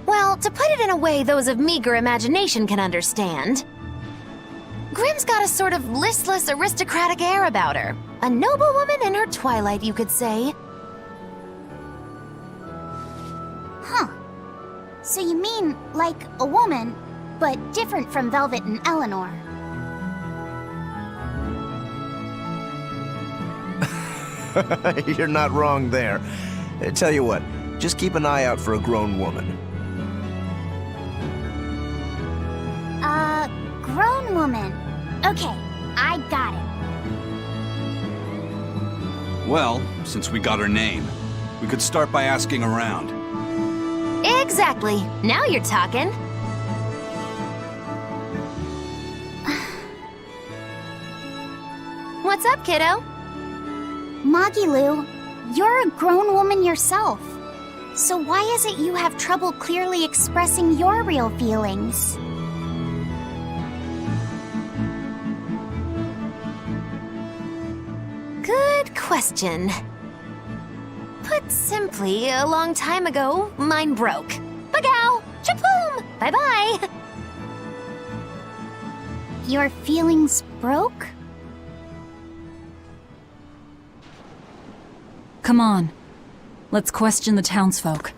Well, to put it in a way those of meager imagination can understand, Grimm's got a sort of listless, aristocratic air about her. A noble woman in her twilight, you could say. Huh. So you mean like a woman, but different from Velvet and Eleanor? You're not wrong there. Tell you what, just keep an eye out for a grown woman. Grown woman. Okay, I got it. Well, since we got her name, we could start by asking around. Exactly. Now you're talking. What's up, kiddo? Magilu, you're a grown woman yourself. So why is it you have trouble clearly expressing your real feelings? Good question. Put simply, a long time ago, mine broke. Bagow! Chapoom! Bye-bye! Your feelings broke? Come on. Let's question the townsfolk.